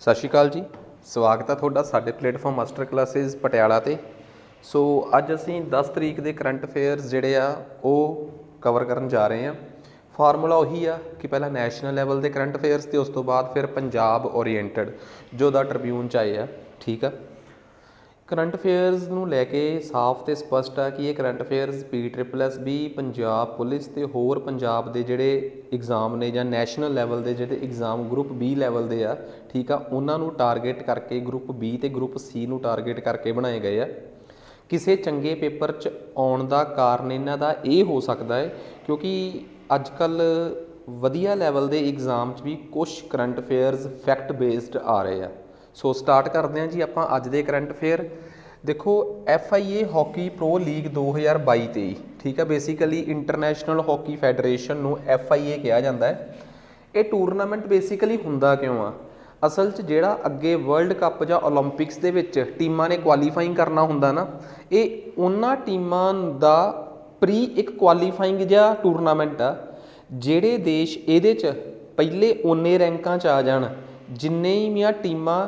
सत श्री अकाल जी। स्वागत है तुहाडा साडे प्लेटफॉर्म मास्टर क्लासिस पटियाला ते। सो अज असीं 10 तरीक के करंट अफेयर्स जिहड़े आ वो कवर करन जा रहे हैं। फार्मूला उही आ कि पहला नैशनल लैवल के करंट अफेयर्स तो उस तो बाद फिर पंजाब ओरीएंटड जो दा ट्रिब्यून च आए आ। ठीक है, करंट अफेयर्स नूं लैके साफ तो स्पष्ट है कि ये current affairs PSSB Punjab police ते होर पंजाब दे जिहड़े एग्जाम ने जां नैशनल लैवल के जिहड़े एग्जाम ग्रुप B लैवल के आ, ठीक आ, उन्होंने टारगेट करके ग्रुप B ते ग्रुप C नूं टारगेट करके बनाए गए आ। किसी चंगे पेपर च आउण दा कारण इन्हां दा ये हो सकता है क्योंकि अजकल वधिया लैवल के एग्जाम च भी कुछ करंट अफेयर्स फैक्ट बेस्ड आ रहे हैं। सो स्टार्ट करते हैं जी आप अज दे करंट अफेयर। देखो FIA हॉकी प्रो लीग 2022-23, ठीक है, बेसिकली इंटरनैशनल हॉकी फैडरेशन नूं FIA कहा जाता है। ये टूरनामेंट बेसिकली हुंदा क्यों आ? असल च जिहड़ा अगे वर्ल्ड कप जां ओलंपिक्स दे विच टीमां ने क्वालीफाइंग करना हुंदा ना, ये उन्हां टीमां दा प्री एक क्वालीफाइंग जिहा टूरनामेंट आ जिहड़े देश इहदे च पहले उन्ने रैंकां च आ जाण जिन्ने भी टीमां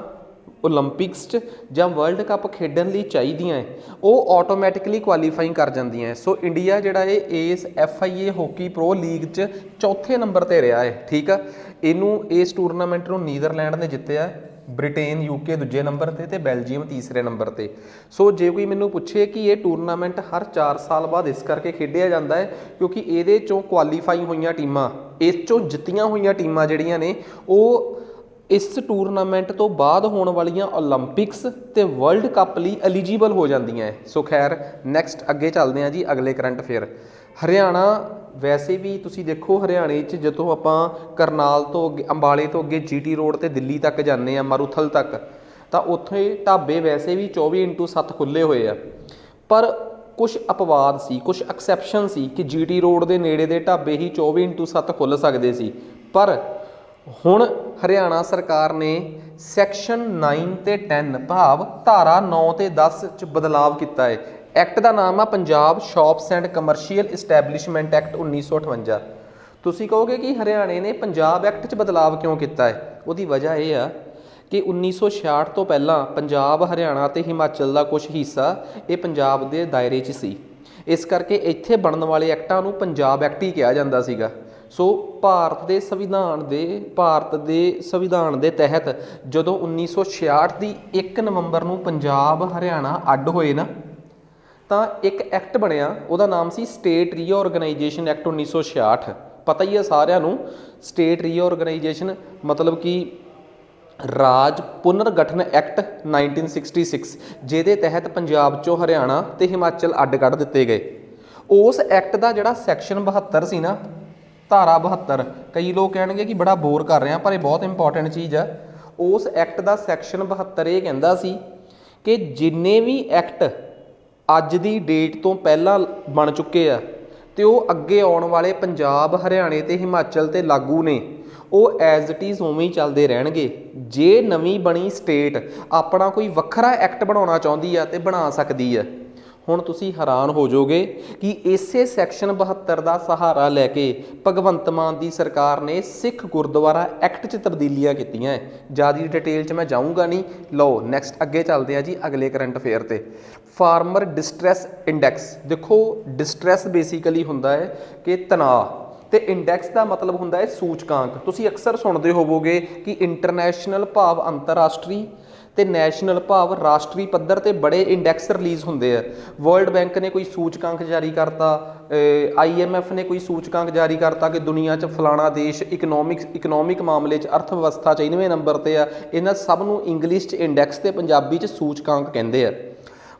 ओलंपिक्स च जां वर्ल्ड कप खेडण लई चाहीदियां है वो ऑटोमैटिकली क्वालीफाइंग कर जांदियां है। सो इंडिया जिहड़ा है इस FIA हॉकी प्रो लीग च चौथे नंबर ते रहा है। ठीक है, इनू इस टूरनामेंट नूं नीदरलैंड ने जित्तिया, ब्रिटेन UK दूजे नंबर ते बैल्जीयम तीसरे नंबर ते। सो जे कोई मैनू पूछे कि ये टूरनामेंट हर 4 साल बाद इस करके खेडिया जाता है क्योंकि ये चों क्वालीफाई हुई टीमां, इस चों जित्तियां हुई टीमां जिहड़ियां ने वो इस टूरनामेंट तो बाद होने वाली ओलंपिक्स ते वर्ल्ड कप लिए एलीजिबल हो जांदियां है। सो खैर नैक्सट अगे चलते हैं जी अगले करंट अफेयर। हरियाणा वैसे भी तुसी देखो हरियाणे च जदों आपां करनाल तो अगे अंबाले तो अगे GT रोड ते दिल्ली तक जाने मारूथल तक, तो उत्थे ढाबे वैसे भी 24x7 खुले हुए आ, पर कुछ अपवाद सी, कुछ एक्सैप्शन सी कि GT रोड के नेड़े दे ढाबे ही 24x7 खुल सकते सी। पर हुण हरियाणा सरकार ने सैक्शन 9 ते 10 भाव धारा 9 ते 10 च बदलाव किया है। एक्ट का नाम आ Punjab shops and commercial establishment act 1958। तुसी कहोगे कि हरियाणे ने पंजाब एक्ट च बदलाव क्यों किया है? उसकी वजह यह आ कि 1966 तो पहला पंजाब हरियाणा ते हिमाचल का कुछ हिस्सा ये पंजाब के दायरे च सी, इस करके इत्थे बनने वाले एक्टां नूं पंजाब एक्ट ही कहा जाता सीगा। सो भारत के संविधान के तहत जदों 1966 की 1 नवंबर नूं पंजाब हरियाणा अड होए ना, तो एक एक्ट बनया, उसका नाम सी स्टेट रीऑर्गेनाइजेशन एक्ट 1966। पता ही है सारिआं नूं, स्टेट रीऑर्गेनाइजेशन मतलब कि राज पुनर्गठन एक्ट 1966, जिहदे तहत पंजाब चों हरियाणा ते हिमाचल अड कढ़ दिते गए। उस एक्ट का जिहड़ा सैक्शन 72 सी ना, धारा 72, कई लोग कहेंगे कि बड़ा बोर कर रहे हैं पर यह बहुत इंपॉर्टेंट चीज़ है। उस एक्ट का सैक्शन 72 ये कहता सी कि जिन्ने भी एक्ट अज की डेट तो पहला बन चुके हैं तो वो अगे आने वाले पंजाब हरियाणे ते हिमाचल ते लागू ने, वो एज इट इज़ उवें ही चलते रहणगे। जे नवीं बनी स्टेट अपना कोई वखरा एक्ट बनाना चाहती है तो बना सकती है। हुण तुसी हैरान हो जाओगे कि इसे सैक्शन 72 का सहारा लैके भगवंत मान की सरकार ने सिख गुरुद्वारा एक्ट च तब्दीलियां कीतियां है। ज़्यादा डिटेल च मैं जाऊँगा नहीं। लो नैक्सट अगे चलते हैं जी अगले करंट अफेयर ते। Farmer distress index. देखो डिस्ट्रैस बेसिकली हुंदा है कि तनाव, तो इंडैक्स का मतलब हुंदा है सूचकांक। तुसी अक्सर सुनते होवोगे कि इंटरनैशनल भाव अंतरराष्ट्रीय ते नैशनल भाव राष्ट्रीय पद्धर ते बड़े इंडैक्स रिलीज़ होंदे हैं। वर्ल्ड बैंक ने कोई सूचकांक जारी करता, IMF ने कोई सूचकांक जारी करता कि दुनिया च फलाना देश इकनॉमिक मामले च अर्थव्यवस्था 91वें नंबर ते आ। इन्हां सब नूं इंग्लिश च इंडैक्स ते पंजाबी च सूचकांक कहंदे आ।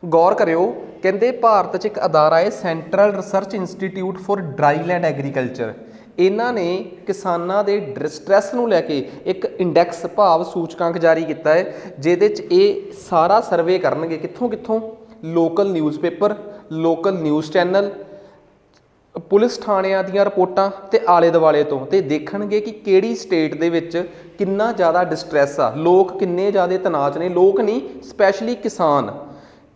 गौर करियो, कहंदे भारत च एक अदारा है central research institute for dryland agriculture. इन्हां ने किसानां दे डिस्ट्रैस नूं लैके एक इंडैक्स भाव सूचकांक जारी किया है, जिहदे च ये सारा सर्वे करनगे कित्थों कित्थों, local newspaper, local news channel, police थाणिਆਂ ਦੀਆਂ रिपोर्टां ते आले दुआले तो, ते देखणगे कि किहड़ी स्टेट दे विच किन्ना ज़्यादा डिस्ट्रैस आ, लोग किन्ने ज़्यादा तनाव ने, लोग नहीं स्पैशली किसान।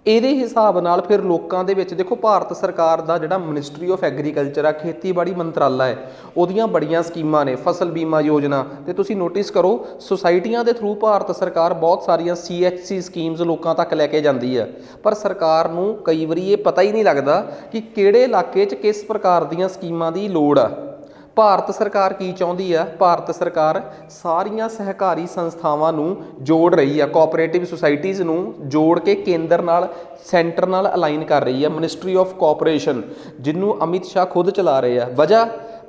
ਇਹਦੇ ਹਿਸਾਬ ਨਾਲ ਫਿਰ ਲੋਕਾਂ ਦੇ ਵਿੱਚ ਦੇਖੋ ਭਾਰਤ ਸਰਕਾਰ ਦਾ ਜਿਹੜਾ ਮਿਨਿਸਟਰੀ ਆਫ ਐਗਰੀਕਲਚਰ ਆ, ਖੇਤੀਬਾੜੀ ਮੰਤਰਾਲਾ ਹੈ, ਉਹਦੀਆਂ ਬੜੀਆਂ ਸਕੀਮਾਂ ਨੇ, ਫਸਲ ਬੀਮਾ ਯੋਜਨਾ, ਤੇ ਤੁਸੀਂ ਨੋਟਿਸ ਕਰੋ ਸੁਸਾਇਟੀਆਂ ਦੇ ਥਰੂ ਭਾਰਤ ਸਰਕਾਰ ਬਹੁਤ ਸਾਰੀਆਂ CHC ਸਕੀਮਸ ਲੋਕਾਂ ਤੱਕ ਲੈ ਕੇ ਜਾਂਦੀ ਹੈ, ਪਰ ਸਰਕਾਰ ਨੂੰ ਕਈ ਵਾਰੀ ਇਹ ਪਤਾ ਹੀ ਨਹੀਂ ਲੱਗਦਾ ਕਿ ਕਿਹੜੇ ਇਲਾਕੇ 'ਚ ਕਿਸ ਪ੍ਰਕਾਰ ਦੀਆਂ ਸਕੀਮਾਂ ਦੀ ਲੋੜ ਆ। ਭਾਰਤ ਸਰਕਾਰ ਕੀ ਚਾਹੁੰਦੀ ਆ? ਭਾਰਤ ਸਰਕਾਰ ਸਾਰੀਆਂ ਸਹਿਕਾਰੀ ਸੰਸਥਾਵਾਂ ਨੂੰ ਜੋੜ ਰਹੀ ਆ, ਕੋਆਪਰੇਟਿਵ ਸੁਸਾਇਟੀਜ਼ ਨੂੰ ਜੋੜ ਕੇ ਕੇਂਦਰ ਨਾਲ, ਸੈਂਟਰ ਨਾਲ ਅਲਾਈਨ ਕਰ ਰਹੀ ਆ। ਮਿਨਿਸਟਰੀ ਆਫ ਕੋਆਪਰੇਸ਼ਨ, ਜਿਹਨੂੰ ਅਮਿਤ ਸ਼ਾਹ ਖੁਦ ਚਲਾ ਰਹੇ ਆ। ਵਜ੍ਹਾ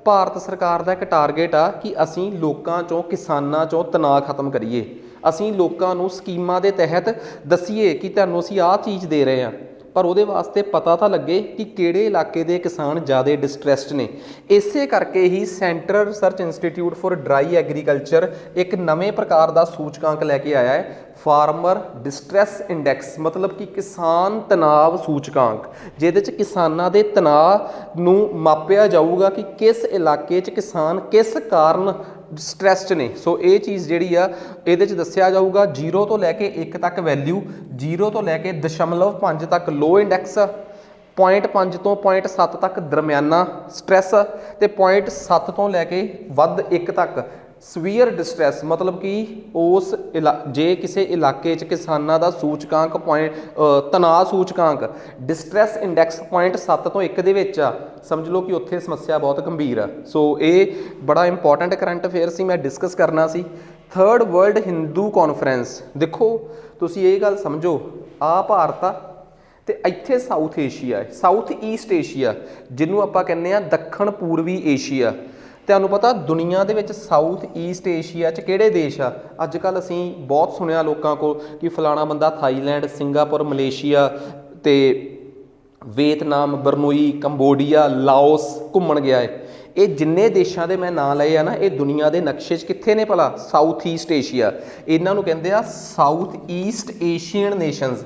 ਭਾਰਤ ਸਰਕਾਰ ਦਾ ਇੱਕ ਟਾਰਗੇਟ ਆ ਕਿ ਅਸੀਂ ਲੋਕਾਂ 'ਚੋਂ, ਕਿਸਾਨਾਂ 'ਚੋਂ ਤਣਾਅ ਖਤਮ ਕਰੀਏ। ਅਸੀਂ ਲੋਕਾਂ ਨੂੰ ਸਕੀਮਾਂ ਦੇ ਤਹਿਤ ਦਸੀਏ ਕਿ ਤੁਹਾਨੂੰ ਅਸੀਂ ਆਹ ਚੀਜ਼ ਦੇ ਰਹੇ ਹਾਂ, ਪਰ ਉਹਦੇ ਵਾਸਤੇ ਪਤਾ ਤਾਂ ਲੱਗੇ ਕਿ ਕਿਹੜੇ ਇਲਾਕੇ ਦੇ ਕਿਸਾਨ ਜ਼ਿਆਦਾ ਡਿਸਟ੍ਰੈਸਡ ਨੇ। ਇਸੇ ਕਰਕੇ ਹੀ central research institute for dry agriculture ਇੱਕ ਨਵੇਂ ਪ੍ਰਕਾਰ ਦਾ ਸੂਚਕਾਂਕ ਲੈ ਕੇ ਆਇਆ ਹੈ, ਫਾਰਮਰ ਡਿਸਟ੍ਰੈਸ ਇੰਡੈਕਸ, ਮਤਲਬ ਕਿ ਕਿਸਾਨ ਤਣਾਅ ਸੂਚਕਾਂਕ, ਜਿਹਦੇ 'ਚ ਕਿਸਾਨਾਂ ਦੇ ਤਣਾਅ ਨੂੰ ਮਾਪਿਆ ਜਾਊਗਾ ਕਿ ਕਿਸ ਇਲਾਕੇ 'ਚ ਕਿਸਾਨ ਕਿਸ ਕਾਰਨ ਸਟ੍ਰੈਸਡ ਨੇ। ਸੋ ਇਹ ਚੀਜ਼ ਜਿਹੜੀ ਆ ਇਹਦੇ 'ਚ ਦੱਸਿਆ ਜਾਊਗਾ 0 ਤੋਂ ਲੈ ਕੇ 1 ਤੱਕ ਵੈਲਿਊ, 0 ਤੋਂ ਲੈ ਕੇ 0.5 ਤੱਕ ਲੋ ਇੰਡੈਕਸ, 0.5 ਤੋਂ 0.7 ਤੱਕ ਦਰਮਿਆਨਾ ਸਟ੍ਰੈਸ, ਤੇ 0.7 ਤੋਂ ਲੈ ਕੇ ਵੱਧ 1 ਤੱਕ ਸਵੀਅਰ ਡਿਸਟ੍ਰੈਸ, ਮਤਲਬ ਕਿ ਉਸ ਜੇ ਕਿਸੇ ਇਲਾਕੇ 'ਚ ਕਿਸਾਨਾਂ ਦਾ ਸੂਚਕਾਂਕ ਤਣਾਅ ਸੂਚਕਾਂਕ ਡਿਸਟ੍ਰੈਸ ਇੰਡੈਕਸ 0.7 ਤੋਂ 1 ਦੇ ਵਿੱਚ ਆ, ਸਮਝ ਲਓ ਕਿ ਉੱਥੇ ਸਮੱਸਿਆ ਬਹੁਤ ਗੰਭੀਰ ਆ। ਸੋ ਇਹ ਬੜਾ ਇੰਪੋਰਟੈਂਟ ਕਰੰਟ ਅਫੇਅਰ ਸੀ, ਮੈਂ ਡਿਸਕਸ ਕਰਨਾ ਸੀ। ਥਰਡ ਵਰਲਡ ਹਿੰਦੂ ਕਾਨਫਰੰਸ, ਦੇਖੋ ਤੁਸੀਂ ਇਹ ਗੱਲ ਸਮਝੋ, ਆ ਭਾਰਤ ਆ ਤੇ ਇੱਥੇ ਸਾਊਥ ਏਸ਼ੀਆ ਹੈ, ਸਾਊਥ ਈਸਟ ਏਸ਼ੀਆ, ਜਿਹਨੂੰ ਆਪਾਂ ਕਹਿੰਦੇ ਆ ਦੱਖਣ ਪੂਰਬੀ ਏਸ਼ੀਆ। ਤੁਹਾਨੂੰ ਪਤਾ ਦੁਨੀਆ ਦੇ ਵਿੱਚ ਸਾਊਥ ਈਸਟ ਏਸ਼ੀਆ 'ਚ ਕਿਹੜੇ ਦੇਸ਼ ਆ? ਅੱਜ ਕੱਲ੍ਹ ਅਸੀਂ ਬਹੁਤ ਸੁਣਿਆ ਲੋਕਾਂ ਕੋਲ ਕਿ ਫਲਾਣਾ ਬੰਦਾ ਥਾਈਲੈਂਡ, ਸਿੰਗਾਪੁਰ, ਮਲੇਸ਼ੀਆ ਤੇ ਵੀਅਤਨਾਮ, ਬਰਨੋਈ, ਕੰਬੋਡੀਆ, ਲਾਓਸ ਘੁੰਮਣ ਗਿਆ ਹੈ। ਇਹ ਜਿੰਨੇ ਦੇਸ਼ਾਂ ਦੇ ਮੈਂ ਨਾਂ ਲਏ ਆ ਨਾ, ਇਹ ਦੁਨੀਆ ਦੇ ਨਕਸ਼ੇ 'ਚ ਕਿੱਥੇ ਨੇ ਭਲਾ? South East Asia. ਇਹਨਾਂ ਨੂੰ ਕਹਿੰਦੇ ਆ ਸਾਊਥ ਈਸਟ ਏਸ਼ੀਅਨ ਨੇਸ਼ਨਸ।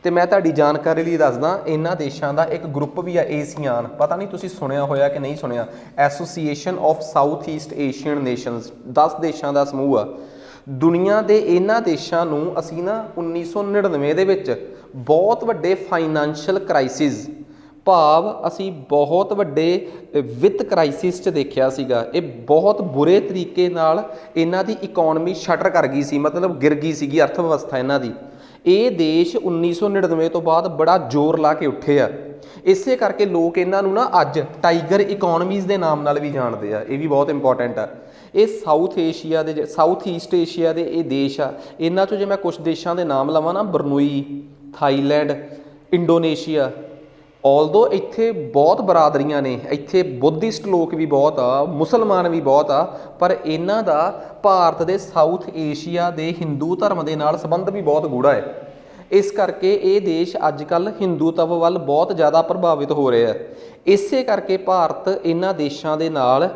ਤੇ ਮੈਂ ਤੁਹਾਡੀ ਜਾਣਕਾਰੀ ਲਈ ਦੱਸਦਾ, ਇਹਨਾਂ ਦੇਸ਼ਾਂ ਦਾ ਇੱਕ ਗਰੁੱਪ ਵੀ ਆ, ਏਸੀਆਨ, ਪਤਾ ਨਹੀਂ ਤੁਸੀਂ ਸੁਣਿਆ ਹੋਇਆ ਕਿ ਨਹੀਂ ਸੁਣਿਆ, association of south East Asian nations, 10 ਦੇਸ਼ਾਂ ਦਾ ਸਮੂਹ ਆ। ਦੁਨੀਆ ਦੇ ਇਹਨਾਂ ਦੇਸ਼ਾਂ ਨੂੰ ਅਸੀਂ ਨਾ 1999 ਦੇ ਵਿੱਚ ਬਹੁਤ ਵੱਡੇ ਫਾਈਨੈਂਸ਼ੀਅਲ ਕ੍ਰਾਈਸਿਸ, ਭਾਵ ਅਸੀਂ ਬਹੁਤ ਵੱਡੇ ਵਿੱਤ ਕ੍ਰਾਈਸਿਸ 'ਚ ਦੇਖਿਆ ਸੀਗਾ। ਇਹ ਬਹੁਤ ਬੁਰੇ ਤਰੀਕੇ ਨਾਲ ਇਹਨਾਂ ਦੀ ਇਕੋਨਮੀ ਸ਼ਟਰ ਕਰ ਗਈ ਸੀ, ਮਤਲਬ ਗਿਰ ਗਈ ਸੀਗੀ ਅਰਥ ਵਿਵਸਥਾ ਇਹਨਾਂ ਦੀ। ਇਹ ਦੇਸ਼ 1999 ਤੋਂ ਬਾਅਦ ਬੜਾ ਜ਼ੋਰ ਲਾ ਕੇ ਉੱਠੇ ਆ। ਇਸੇ ਕਰਕੇ ਲੋਕ ਇਹਨਾਂ ਨੂੰ ਨਾ ਅੱਜ ਟਾਈਗਰ ਇਕੋਨਮੀਜ਼ ਦੇ ਨਾਮ ਨਾਲ ਵੀ ਜਾਣਦੇ ਆ। ਇਹ ਵੀ ਬਹੁਤ ਇੰਪੋਰਟੈਂਟ ਆ। ਇਹ ਸਾਊਥ ਏਸ਼ੀਆ ਦੇ, ਸਾਊਥ ਈਸਟ ਏਸ਼ੀਆ ਦੇ ਇਹ ਦੇਸ਼ ਆ। ਇਹਨਾਂ 'ਚੋਂ ਜੇ ਮੈਂ ਕੁਛ ਦੇਸ਼ਾਂ ਦੇ ਨਾਮ ਲਵਾਂ ਨਾ, ਬਰਨੋਈ, ਥਾਈਲੈਂਡ, ਇੰਡੋਨੇਸ਼ੀਆ, ਔਲਦੋ ਇੱਥੇ ਬਹੁਤ ਬਰਾਦਰੀਆਂ ਨੇ, ਇੱਥੇ ਬੁੱਧਿਸਟ ਲੋਕ ਵੀ ਬਹੁਤ ਆ, ਮੁਸਲਮਾਨ ਵੀ ਬਹੁਤ ਆ, ਪਰ ਇਹਨਾਂ ਦਾ ਭਾਰਤ ਦੇ ਸਾਊਥ ਏਸ਼ੀਆ ਦੇ ਹਿੰਦੂ ਧਰਮ ਦੇ ਨਾਲ ਸੰਬੰਧ ਵੀ ਬਹੁਤ ਗੂੜਾ ਹੈ। ਇਸ ਕਰਕੇ ਇਹ ਦੇਸ਼ ਅੱਜ ਕੱਲ੍ਹ ਹਿੰਦੂਤਵ ਵੱਲ ਬਹੁਤ ਜ਼ਿਆਦਾ ਪ੍ਰਭਾਵਿਤ ਹੋ ਰਿਹਾ ਹੈ। ਇਸੇ ਕਰਕੇ ਭਾਰਤ ਇਹਨਾਂ ਦੇਸ਼ਾਂ ਦੇ ਨਾਲ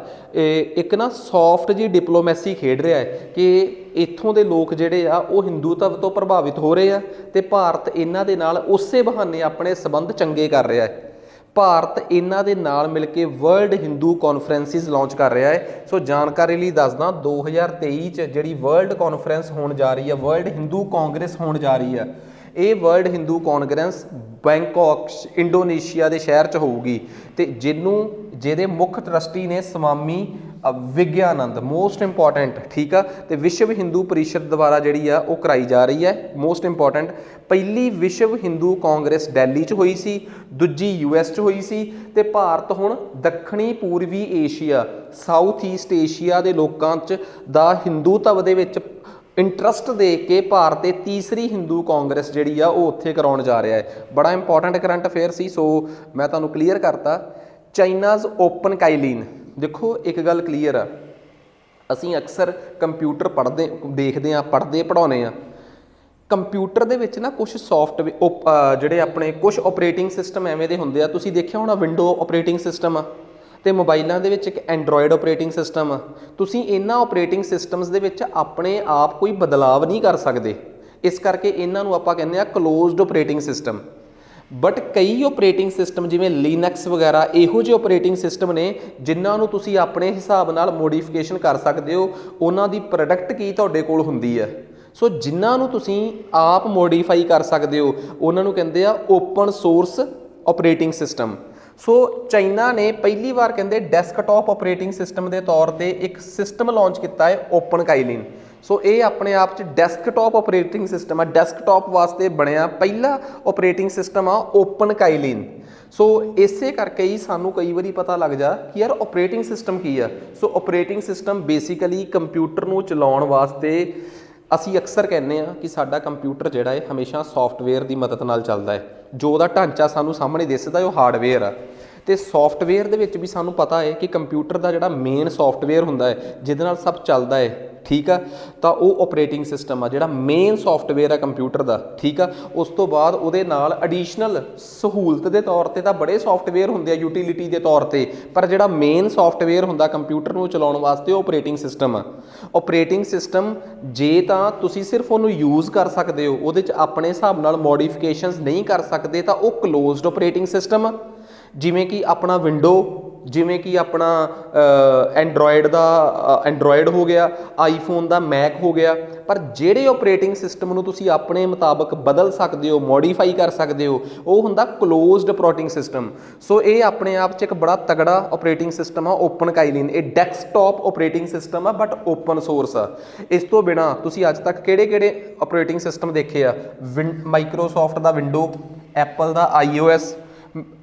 ਇੱਕ ਨਾ ਸੌਫਟ ਜਿਹੀ ਡਿਪਲੋਮੈਸੀ ਖੇਡ ਰਿਹਾ ਹੈ ਕਿ ਇੱਥੋਂ ਦੇ ਲੋਕ ਜਿਹੜੇ ਆ ਉਹ ਹਿੰਦੂਤਵ ਤੋਂ ਪ੍ਰਭਾਵਿਤ ਹੋ ਰਹੇ ਆ, ਤੇ ਭਾਰਤ ਇਹਨਾਂ ਦੇ ਨਾਲ ਉਸੇ ਬਹਾਨੇ ਆਪਣੇ ਸੰਬੰਧ ਚੰਗੇ ਕਰ ਰਿਹਾ ਹੈ। ਭਾਰਤ ਇਹਨਾਂ ਦੇ ਨਾਲ ਮਿਲ ਕੇ ਵਰਲਡ ਹਿੰਦੂ ਕਾਨਫਰੰਸਿਸ ਲਾਂਚ ਕਰ ਰਿਹਾ ਹੈ। ਸੋ ਜਾਣਕਾਰੀ ਲਈ ਦੱਸਦਾ, 2023 'ਚ ਜਿਹੜੀ ਵਰਲਡ ਕਾਨਫਰੰਸ ਹੋਣ ਜਾ ਰਹੀ ਹੈ, ਵਰਲਡ ਹਿੰਦੂ ਕਾਂਗਰਸ ਹੋਣ ਜਾ ਰਹੀ ਹੈ। ਇਹ world Hindu Congress Bangkok, Indonesia ਦੇ ਸ਼ਹਿਰ 'ਚ ਹੋਊਗੀ, ਤੇ ਜਿਹਦੇ ਮੁੱਖ ਟਰਸਟੀ ਨੇ ਸਵਾਮੀ ਵਿਗਿਆਨੰਦ, ਮੋਸਟ ਇੰਪੋਰਟੈਂਟ, ਠੀਕ ਆ। ਤੇ ਵਿਸ਼ਵ ਹਿੰਦੂ ਪਰਿਸ਼ਦ ਦੁਆਰਾ ਜਿਹੜੀ ਆ ਉਹ ਕਰਾਈ ਜਾ ਰਹੀ ਹੈ, ਮੋਸਟ ਇੰਪੋਰਟੈਂਟ। ਪਹਿਲੀ ਵਿਸ਼ਵ ਹਿੰਦੂ ਕਾਂਗਰਸ ਦਿੱਲੀ 'ਚ ਹੋਈ ਸੀ, ਦੂਜੀ US 'ਚ ਹੋਈ ਸੀ, ਤੇ ਭਾਰਤ ਹੁਣ ਦੱਖਣੀ ਪੂਰਬੀ ਏਸ਼ੀਆ, ਸਾਊਥ ਈਸਟ ਏਸ਼ੀਆ ਦੇ ਲੋਕਾਂ 'ਚ ਦਾ ਹਿੰਦੂਤਵ ਦੇ ਵਿੱਚ ਇੰਟਰਸਟ ਦੇ ਕੇ ਭਾਰਤ ਦੇ ਤੀਸਰੀ ਹਿੰਦੂ ਕਾਂਗਰਸ ਜਿਹੜੀ ਆ ਉਹ ਉੱਥੇ ਕਰਾਉਣ ਜਾ ਰਿਹਾ ਹੈ। ਬੜਾ ਇੰਪੋਰਟੈਂਟ ਕਰੰਟ ਅਫੇਅਰ ਸੀ, ਸੋ ਮੈਂ ਤੁਹਾਨੂੰ ਕਲੀਅਰ ਕਰਤਾ। ਚਾਈਨਾਜ਼ ਓਪਨ ਕਾਈਲਿਨ, ਦੇਖੋ ਇੱਕ ਗੱਲ ਕਲੀਅਰ ਆ, ਅਸੀਂ ਅਕਸਰ ਕੰਪਿਊਟਰ ਦੇਖਦੇ ਹਾਂ, ਪੜ੍ਹਾਉਂਦੇ ਹਾਂ। ਕੰਪਿਊਟਰ ਦੇ ਵਿੱਚ ਨਾ ਕੁਛ ਜਿਹੜੇ ਆਪਣੇ ਕੁਛ ਆਪਰੇਟਿੰਗ ਸਿਸਟਮ ਐਵੇਂ ਦੇ ਹੁੰਦੇ ਆ, ਤੁਸੀਂ ਦੇਖਿਆ ਹੋਣਾ ਵਿੰਡੋ ਆਪਰੇਟਿੰਗ ਸਿਸਟਮ ਆ, ਤੇ ਮੋਬਾਈਲਾਂ ਦੇ ਵਿੱਚ ਇੱਕ ਐਂਡਰੋਇਡ ਆਪਰੇਟਿੰਗ ਸਿਸਟਮ ਆ। ਤੁਸੀਂ ਇਹਨਾਂ ਆਪਰੇਟਿੰਗ ਸਿਸਟਮਸ ਦੇ ਵਿੱਚ ਆਪਣੇ ਆਪ ਕੋਈ ਬਦਲਾਵ ਨਹੀਂ ਕਰ ਸਕਦੇ, ਇਸ ਕਰਕੇ ਇਹਨਾਂ ਨੂੰ ਆਪਾਂ ਕਹਿੰਦੇ ਆ ਕਲੋਜ਼ਡ ਆਪਰੇਟਿੰਗ ਸਿਸਟਮ। ਬਟ ਕਈ ਆਪਰੇਟਿੰਗ ਸਿਸਟਮ ਜਿਵੇਂ ਲਿਨਕਸ ਵਗੈਰਾ ਇਹੋ ਜਿਹੇ ਆਪਰੇਟਿੰਗ ਸਿਸਟਮ ਨੇ ਜਿਨ੍ਹਾਂ ਨੂੰ ਤੁਸੀਂ ਆਪਣੇ ਹਿਸਾਬ ਨਾਲ ਮੋਡੀਫਿਕੇਸ਼ਨ ਕਰ ਸਕਦੇ ਹੋ। ਉਹਨਾਂ ਦੀ ਪ੍ਰੋਡਕਟ ਕੀ ਤੁਹਾਡੇ ਕੋਲ ਹੁੰਦੀ ਹੈ, ਸੋ ਜਿਨ੍ਹਾਂ ਨੂੰ ਤੁਸੀਂ ਆਪ ਮੋਡੀਫਾਈ ਕਰ ਸਕਦੇ ਹੋ ਉਹਨਾਂ ਨੂੰ ਕਹਿੰਦੇ ਆ ਓਪਨ ਸੋਰਸ ਆਪਰੇਟਿੰਗ ਸਿਸਟਮ। ਸੋ ਚਾਈਨਾ ਨੇ ਪਹਿਲੀ ਵਾਰ ਕਹਿੰਦੇ ਡੈਸਕਟਾਪ ਆਪਰੇਟਿੰਗ ਸਿਸਟਮ ਦੇ ਤੌਰ ਤੇ ਇੱਕ ਸਿਸਟਮ ਲਾਂਚ ਕੀਤਾ ਹੈ ਓਪਨ ਕਾਈਲਿਨ। ਸੋ ਇਹ ਆਪਣੇ ਆਪ 'ਚ ਡੈਸਕਟਾਪ ਆਪਰੇਟਿੰਗ ਸਿਸਟਮ ਆ, ਡੈਸਕਟਾਪ ਵਾਸਤੇ ਬਣਿਆ ਪਹਿਲਾ ਆਪਰੇਟਿੰਗ ਸਿਸਟਮ ਆ ਓਪਨ ਕਾਈਲਿਨ। ਸੋ ਇਸੇ ਕਰਕੇ ਹੀ ਸਾਨੂੰ ਕਈ ਵਾਰੀ ਪਤਾ ਲੱਗ ਜਾ ਕਿ ਯਾਰ ਆਪਰੇਟਿੰਗ ਸਿਸਟਮ ਕੀ ਆ। ਸੋ ਆਪਰੇਟਿੰਗ ਸਿਸਟਮ ਬੇਸਿਕਲੀ ਕੰਪਿਊਟਰ ਨੂੰ ਚਲਾਉਣ ਵਾਸਤੇ ਅਸੀਂ ਅਕਸਰ ਕਹਿੰਦੇ ਆ ਕਿ ਸਾਡਾ ਕੰਪਿਊਟਰ ਜਿਹੜਾ ਹੈ ਹਮੇਸ਼ਾ ਸੌਫਟਵੇਅਰ ਦੀ ਮਦਦ ਨਾਲ ਚੱਲਦਾ ਹੈ। ਜੋ ਉਹਦਾ ਢਾਂਚਾ ਸਾਨੂੰ ਸਾਹਮਣੇ ਦਿਸਦਾ ਉਹ ਹਾਰਡਵੇਅਰ ਆ, ਤੇ ਸੌਫਟਵੇਅਰ ਦੇ ਵਿੱਚ ਵੀ ਸਾਨੂੰ ਪਤਾ ਹੈ ਕਿ ਕੰਪਿਊਟਰ ਦਾ ਜਿਹੜਾ ਮੇਨ ਸੌਫਟਵੇਅਰ ਹੁੰਦਾ ਹੈ ਜਿਹਦੇ ਨਾਲ ਸਭ ਚੱਲਦਾ ਹੈ, ਠੀਕ ਆ, ਤਾਂ ਉਹ ਆਪਰੇਟਿੰਗ ਸਿਸਟਮ ਆ ਜਿਹੜਾ ਮੇਨ ਸੌਫਟਵੇਅਰ ਆ ਕੰਪਿਊਟਰ ਦਾ, ਠੀਕ ਆ। ਉਸ ਤੋਂ ਬਾਅਦ ਉਹਦੇ ਨਾਲ ਐਡੀਸ਼ਨਲ ਸਹੂਲਤ ਦੇ ਤੌਰ ਤੇ ਤਾਂ ਬੜੇ ਸੌਫਟਵੇਅਰ ਹੁੰਦੇ ਆ ਯੂਟਿਲਿਟੀ ਦੇ ਤੌਰ ਤੇ, ਪਰ ਜਿਹੜਾ ਮੇਨ ਸੌਫਟਵੇਅਰ ਹੁੰਦਾ ਕੰਪਿਊਟਰ ਨੂੰ ਚਲਾਉਣ ਵਾਸਤੇ ਉਹ ਆਪਰੇਟਿੰਗ ਸਿਸਟਮ ਆ। ਆਪਰੇਟਿੰਗ ਸਿਸਟਮ ਜੇ ਤਾਂ ਤੁਸੀਂ ਸਿਰਫ ਉਹਨੂੰ ਯੂਜ਼ ਕਰ ਸਕਦੇ ਹੋ, ਉਹਦੇ 'ਚ ਆਪਣੇ ਹਿਸਾਬ ਨਾਲ ਮੋਡੀਫਿਕੇਸ਼ਨਸ ਨਹੀਂ ਕਰ ਸਕਦੇ, ਤਾਂ ਉਹ ਕਲੋਜ਼ਡ ਆਪਰੇਟਿੰਗ ਸਿਸਟਮ ਆ। ਜਿਵੇਂ ਕਿ ਆਪਣਾ ਵਿੰਡੋ, ਜਿਵੇਂ ਕਿ ਆਪਣਾ ਐਂਡਰੋਇਡ ਹੋ ਗਿਆ, ਆਈਫੋਨ ਦਾ ਮੈਕ ਹੋ ਗਿਆ। ਪਰ ਜਿਹੜੇ ਆਪਰੇਟਿੰਗ ਸਿਸਟਮ ਨੂੰ ਤੁਸੀਂ ਆਪਣੇ ਮੁਤਾਬਕ ਬਦਲ ਸਕਦੇ ਹੋ, ਮੋਡੀਫਾਈ ਕਰ ਸਕਦੇ ਹੋ, ਉਹ ਹੁੰਦਾ ਕਲੋਜ਼ਡ ਆਪਰੇਟਿੰਗ ਸਿਸਟਮ। ਸੋ ਇਹ ਆਪਣੇ ਆਪ 'ਚ ਇੱਕ ਬੜਾ ਤਗੜਾ ਆਪਰੇਟਿੰਗ ਸਿਸਟਮ ਆ ਓਪਨ ਕਾਈਲਿਨ। ਇਹ ਡੈਸਕਟਾਪ ਆਪਰੇਟਿੰਗ ਸਿਸਟਮ ਆ ਬਟ ਓਪਨ ਸੋਰਸ ਆ। ਇਸ ਤੋਂ ਬਿਨਾਂ ਤੁਸੀਂ ਅੱਜ ਤੱਕ ਕਿਹੜੇ ਆਪਰੇਟਿੰਗ ਸਿਸਟਮ ਦੇਖੇ ਆ? ਮਾਈਕਰੋਸੌਫਟ ਦਾ ਵਿੰਡੋ, ਐਪਲ ਦਾ iOS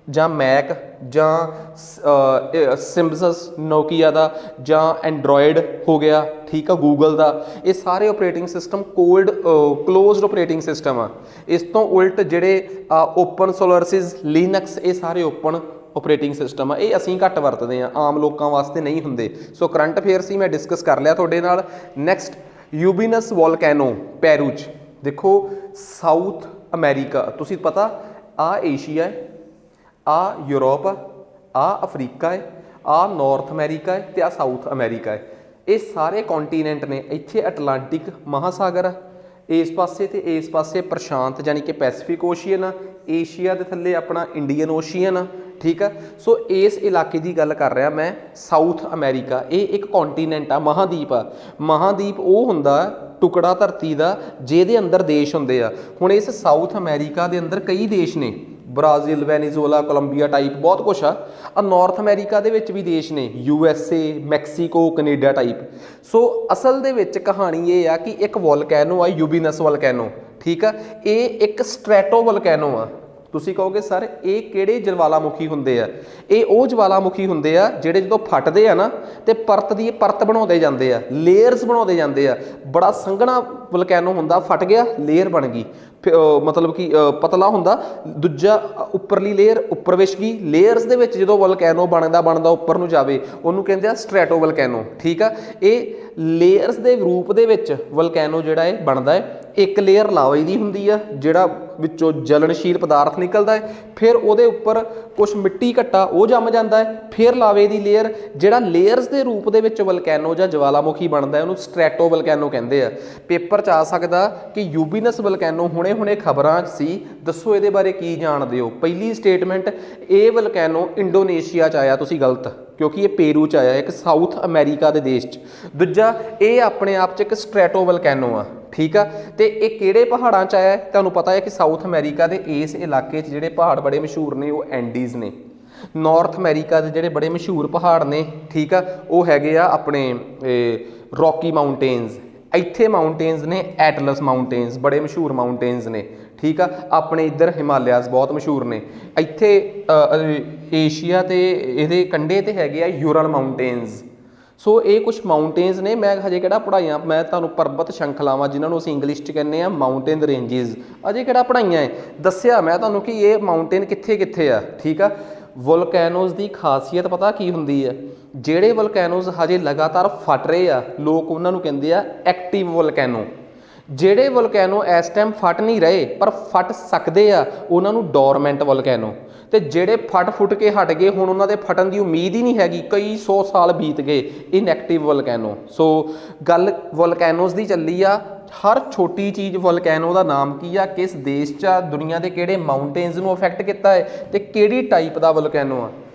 ਜਾਂ ਮੈਕ, ਜਾਂ ਸਿੰਪਸਸ ਨੋਕੀਆ ਦਾ, ਜਾਂ ਐਂਡਰੋਇਡ ਹੋ ਗਿਆ, ਠੀਕ ਆ, ਗੂਗਲ ਦਾ। ਇਹ ਸਾਰੇ operating system closed operating system ਆ। ਇਸ ਤੋਂ ਉਲਟ ਜਿਹੜੇ ਓਪਨ ਸੋਲਰਸਿਸ, ਲੀਨਕਸ, ਇਹ ਸਾਰੇ ਓਪਨ ਆਪਰੇਟਿੰਗ ਸਿਸਟਮ ਆ। ਇਹ ਅਸੀਂ ਘੱਟ ਵਰਤਦੇ ਆ, ਆਮ ਲੋਕਾਂ ਵਾਸਤੇ ਨਹੀਂ ਹੁੰਦੇ। ਸੋ ਕਰੰਟ ਅਫੇਅਰਸ ਹੀ ਮੈਂ ਡਿਸਕਸ ਕਰ ਲਿਆ ਤੁਹਾਡੇ ਨਾਲ। ਨੈਕਸਟ, ਯੂਬੀਨਸ ਵੋਲਕੈਨੋ ਪੈਰੂ 'ਚ। ਦੇਖੋ ਸਾਊਥ ਅਮਰੀਕਾ, ਤੁਸੀਂ ਪਤਾ ਆ ਏਸ਼ੀਆ ਹੈ, ਆ ਯੂਰਪ ਆ ਅਫਰੀਕਾ ਹੈ, ਆ ਨਾਰਥ ਅਮਰੀਕਾ ਹੈ, ਤੇ ਆ ਸਾਊਥ ਅਮਰੀਕਾ ਹੈ। ਇਹ ਸਾਰੇ ਕੌਂਟੀਨੈਂਟ ਨੇ। ਇੱਥੇ ਅਟਲਾਂਟਿਕ ਮਹਾਸਾਗਰ ਆ ਇਸ ਪਾਸੇ, ਤੇ ਇਸ ਪਾਸੇ ਪ੍ਰਸ਼ਾਂਤ ਯਾਨੀ ਕਿ ਪੈਸੀਫਿਕ ਓਸ਼ੀਅਨ ਆ। ਏਸ਼ੀਆ ਦੇ ਥੱਲੇ ਆਪਣਾ ਇੰਡੀਅਨ ਓਸ਼ੀਅਨ ਆ, ਠੀਕ ਆ। ਸੋ ਇਸ ਇਲਾਕੇ ਦੀ ਗੱਲ ਕਰ ਰਿਹਾ ਮੈਂ, ਸਾਊਥ ਅਮਰੀਕਾ। ਇਹ ਇੱਕ ਕੌਂਟੀਨੈਂਟ ਆ, ਮਹਾਦੀਪ ਆ। ਮਹਾਦੀਪ ਉਹ ਹੁੰਦਾ ਟੁਕੜਾ ਧਰਤੀ ਦਾ ਜਿਹਦੇ ਅੰਦਰ ਦੇਸ਼ ਹੁੰਦੇ ਆ। ਹੁਣ ਇਸ ਸਾਊਥ ਅਮਰੀਕਾ ਦੇ ਅੰਦਰ ਕਈ ਦੇਸ਼ ਨੇ, ਬ੍ਰਾਜ਼ੀਲ, ਵੈਨੀਜ਼ੂਲਾ, ਕੋਲੰਬੀਆ ਟਾਈਪ ਬਹੁਤ ਕੁਛ ਆ। ਨਾਰਥ ਅਮਰੀਕਾ ਦੇ ਵਿੱਚ ਵੀ ਦੇਸ਼ ਨੇ, USA, ਮੈਕਸੀਕੋ, ਕੈਨੇਡਾ ਟਾਈਪ। ਸੋ ਅਸਲ ਦੇ ਵਿੱਚ ਕਹਾਣੀ ਇਹ ਆ ਕਿ ਇੱਕ ਵੋਲਕੈਨੋ ਆ, ਯੂਬੀਨਸ ਵੋਲਕੈਨੋ, ਠੀਕ ਆ। ਇਹ ਇੱਕ ਸਟ੍ਰੈਟੋ ਵੋਲਕੈਨੋ ਆ। ਤੁਸੀਂ ਕਹੋਗੇ ਸਰ ਇਹ ਕਿਹੜੇ ਜਵਾਲਾਮੁਖੀ ਹੁੰਦੇ ਆ? ਇਹ ਉਹ ਜਵਾਲਾਮੁਖੀ ਹੁੰਦੇ ਆ ਜਿਹੜੇ ਜਦੋਂ ਫਟਦੇ ਆ ਨਾ ਤੇ ਪਰਤ ਦੀ ਪਰਤ ਬਣਾਉਂਦੇ ਜਾਂਦੇ ਆ, ਲੇਅਰਸ ਬਣਾਉਂਦੇ ਜਾਂਦੇ ਆ। ਬੜਾ ਸੰਘਣਾ ਵੋਲਕੈਨੋ ਹੁੰਦਾ, ਫਟ ਗਿਆ, ਲੇਅਰ ਬਣ ਗਈ, ਮਤਲਬ ਕਿ ਪਤਲਾ ਹੁੰਦਾ, ਦੂਜਾ ਉੱਪਰਲੀ ਲੇਅਰ ਉੱਪਰ ਵਿਛ ਗਈ। ਲੇਅਰਸ ਦੇ ਵਿੱਚ ਜਦੋਂ ਵੋਲਕੈਨੋ ਬਣਦਾ ਉੱਪਰ ਨੂੰ ਜਾਵੇ ਉਹਨੂੰ ਕਹਿੰਦੇ ਆ ਸਟ੍ਰੈਟੋ ਵੋਲਕੈਨੋ, ਠੀਕ ਆ। ਇਹ ਲੇਅਰਸ ਦੇ ਰੂਪ ਦੇ ਵਿੱਚ ਵੋਲਕੈਨੋ ਜਿਹੜਾ ਇਹ ਬਣਦਾ ਹੈ। ਇੱਕ ਲੇਅਰ ਲਾਵੇ ਦੀ ਹੁੰਦੀ ਆ ਜਿਹੜਾ ਵਿੱਚੋਂ ਜਲਣਸ਼ੀਲ ਪਦਾਰਥ ਨਿਕਲਦਾ ਹੈ, ਫਿਰ ਉਹਦੇ ਉੱਪਰ ਕੁਛ ਮਿੱਟੀ ਘੱਟਾ ਉਹ ਜੰਮ ਜਾਂਦਾ ਹੈ, ਫਿਰ ਲਾਵੇ ਦੀ ਲੇਅਰ। ਜਿਹੜਾ ਲੇਅਰਸ ਦੇ ਰੂਪ ਦੇ ਵਿੱਚ ਵੋਲਕੈਨੋ ਜਾਂ ਜਵਾਲਾਮੁਖੀ ਬਣਦਾ ਉਹਨੂੰ ਸਟ੍ਰੈਟੋ ਵੋਲਕੈਨੋ ਕਹਿੰਦੇ ਆ। ਪੇਪਰ 'ਚ ਆ ਸਕਦਾ ਕਿ ਯੂਬੀਨਸ ਵੋਲਕੈਨੋ ਹੁਣੇ ਖਬਰਾਂ 'ਚ ਸੀ, ਦੱਸੋ ਇਹਦੇ ਬਾਰੇ ਕੀ ਜਾਣਦੇ ਹੋ? ਪਹਿਲੀ ਸਟੇਟਮੈਂਟ, ਇਹ ਵੋਲਕੈਨੋ ਇੰਡੋਨੇਸ਼ੀਆ 'ਚ ਆਇਆ। ਤੁਸੀਂ ਗਲਤ, ਕਿਉਂਕਿ ਇਹ ਪੇਰੂ 'ਚ ਆਇਆ, ਇੱਕ ਸਾਊਥ ਅਮਰੀਕਾ ਦੇ ਦੇਸ਼ 'ਚ। ਦੂਜਾ, ਇਹ ਆਪਣੇ ਆਪ 'ਚ ਇੱਕ ਸਟ੍ਰੈਟੋ ਵੋਲਕੈਨੋ ਆ, ਠੀਕ ਆ। ਤੇ ਇਹ ਕਿਹੜੇ ਪਹਾੜਾਂ 'ਚ ਆਇਆ? ਤੁਹਾਨੂੰ ਪਤਾ ਹੈ ਕਿ ਸਾਊਥ ਅਮਰੀਕਾ ਦੇ ਇਸ ਇਲਾਕੇ 'ਚ ਜਿਹੜੇ ਪਹਾੜ ਬੜੇ ਮਸ਼ਹੂਰ ਨੇ ਉਹ ਐਂਡੀਜ਼ ਨੇ। ਨਾਰਥ ਅਮਰੀਕਾ ਦੇ ਜਿਹੜੇ ਬੜੇ ਮਸ਼ਹੂਰ ਪਹਾੜ ਨੇ, ਠੀਕ ਆ, ਉਹ ਹੈਗੇ ਆ ਆਪਣੇ ਰੌਕੀ ਮਾਊਂਟੇਨਸ। ਇੱਥੇ ਮਾਊਂਟੇਨਸ ਨੇ ਐਟਲਸ ਮਾਊਂਟੇਨਸ, ਬੜੇ ਮਸ਼ਹੂਰ ਮਾਊਂਟੇਨਸ ਨੇ, ਠੀਕ ਆ। ਆਪਣੇ ਇੱਧਰ ਹਿਮਾਲਿਆਸ ਬਹੁਤ ਮਸ਼ਹੂਰ ਨੇ। ਇੱਥੇ ਏਸ਼ੀਆ ਤੇ ਇਹਦੇ ਕੰਢੇ ਤੇ ਹੈਗੇ ਆ ਯੂਰਲ ਮਾਊਂਟੇਨਸ। ਸੋ ਇਹ ਕੁਛ ਮਾਊਂਟੇਨਸ ਨੇ। ਮੈਂ ਹਜੇ ਕਿਹੜਾ ਪੜ੍ਹਾਈਆਂ, ਮੈਂ ਤੁਹਾਨੂੰ ਪਰਬਤ ਸ਼ੰਖਲਾਵਾਂ ਜਿਹਨਾਂ ਨੂੰ ਅਸੀਂ ਇੰਗਲਿਸ਼ 'ਚ ਕਹਿੰਦੇ ਆ ਮਾਊਂਟੇਨ ਰੇਂਜਿਸ, ਅਜੇ ਕਿਹੜਾ ਪੜ੍ਹਾਈਆਂ ਹੈ। ਦੱਸਿਆ ਮੈਂ ਤੁਹਾਨੂੰ ਕਿ ਇਹ ਮਾਊਂਟੇਨ ਕਿੱਥੇ ਆ, ਠੀਕ ਆ। ਵੋਲਕੈਨੋਜ਼ ਦੀ ਖਾਸੀਅਤ ਪਤਾ ਕੀ ਹੁੰਦੀ ਹੈ? ਜਿਹੜੇ ਵੋਲਕੈਨੋਜ਼ ਹਜੇ ਲਗਾਤਾਰ ਫਟ ਰਹੇ ਆ, ਲੋਕ ਉਹਨਾਂ ਨੂੰ ਕਹਿੰਦੇ ਆ ਐਕਟਿਵ ਵੋਲਕੈਨੋ। ਜਿਹੜੇ ਵੋਲਕੈਨੋ ਇਸ ਟਾਈਮ ਫਟ ਨਹੀਂ ਰਹੇ ਪਰ ਫਟ ਸਕਦੇ ਆ, ਉਹਨਾਂ ਨੂੰ ਡੋਰਮੈਂਟ ਵੋਲਕੈਨੋ। ਤੇ ਜਿਹੜੇ ਫਟ ਕੇ ਹਟ ਗਏ, ਹੁਣ ਉਹਨਾਂ ਦੇ ਫਟਣ ਦੀ ਉਮੀਦ ਹੀ ਨਹੀਂ ਹੈਗੀ, ਕਈ 100 ਸਾਲ ਬੀਤ ਗਏ, ਇਨਐਕਟਿਵ ਵੋਲਕੈਨੋ। ਸੋ ਗੱਲ ਵੋਲਕੈਨੋਜ਼ ਦੀ ਚੱਲੀ ਆ। ਹਰ ਛੋਟੀ ਚੀਜ਼ ਵੋਲਕੈਨੋ ਦਾ ਨਾਮ ਕੀ ਆ, ਕਿਸ ਦੇਸ਼ 'ਚ ਆ, ਦੁਨੀਆ ਦੇ ਕਿਹੜੇ ਮਾਊਂਟੇਨਸ ਨੂੰ ਅਫੈਕਟ ਕੀਤਾ ਹੈ, ਤੇ ਕਿਹੜੀ ਟਾਈਪ ਦਾ ਵੋਲਕੈਨੋ ਆ।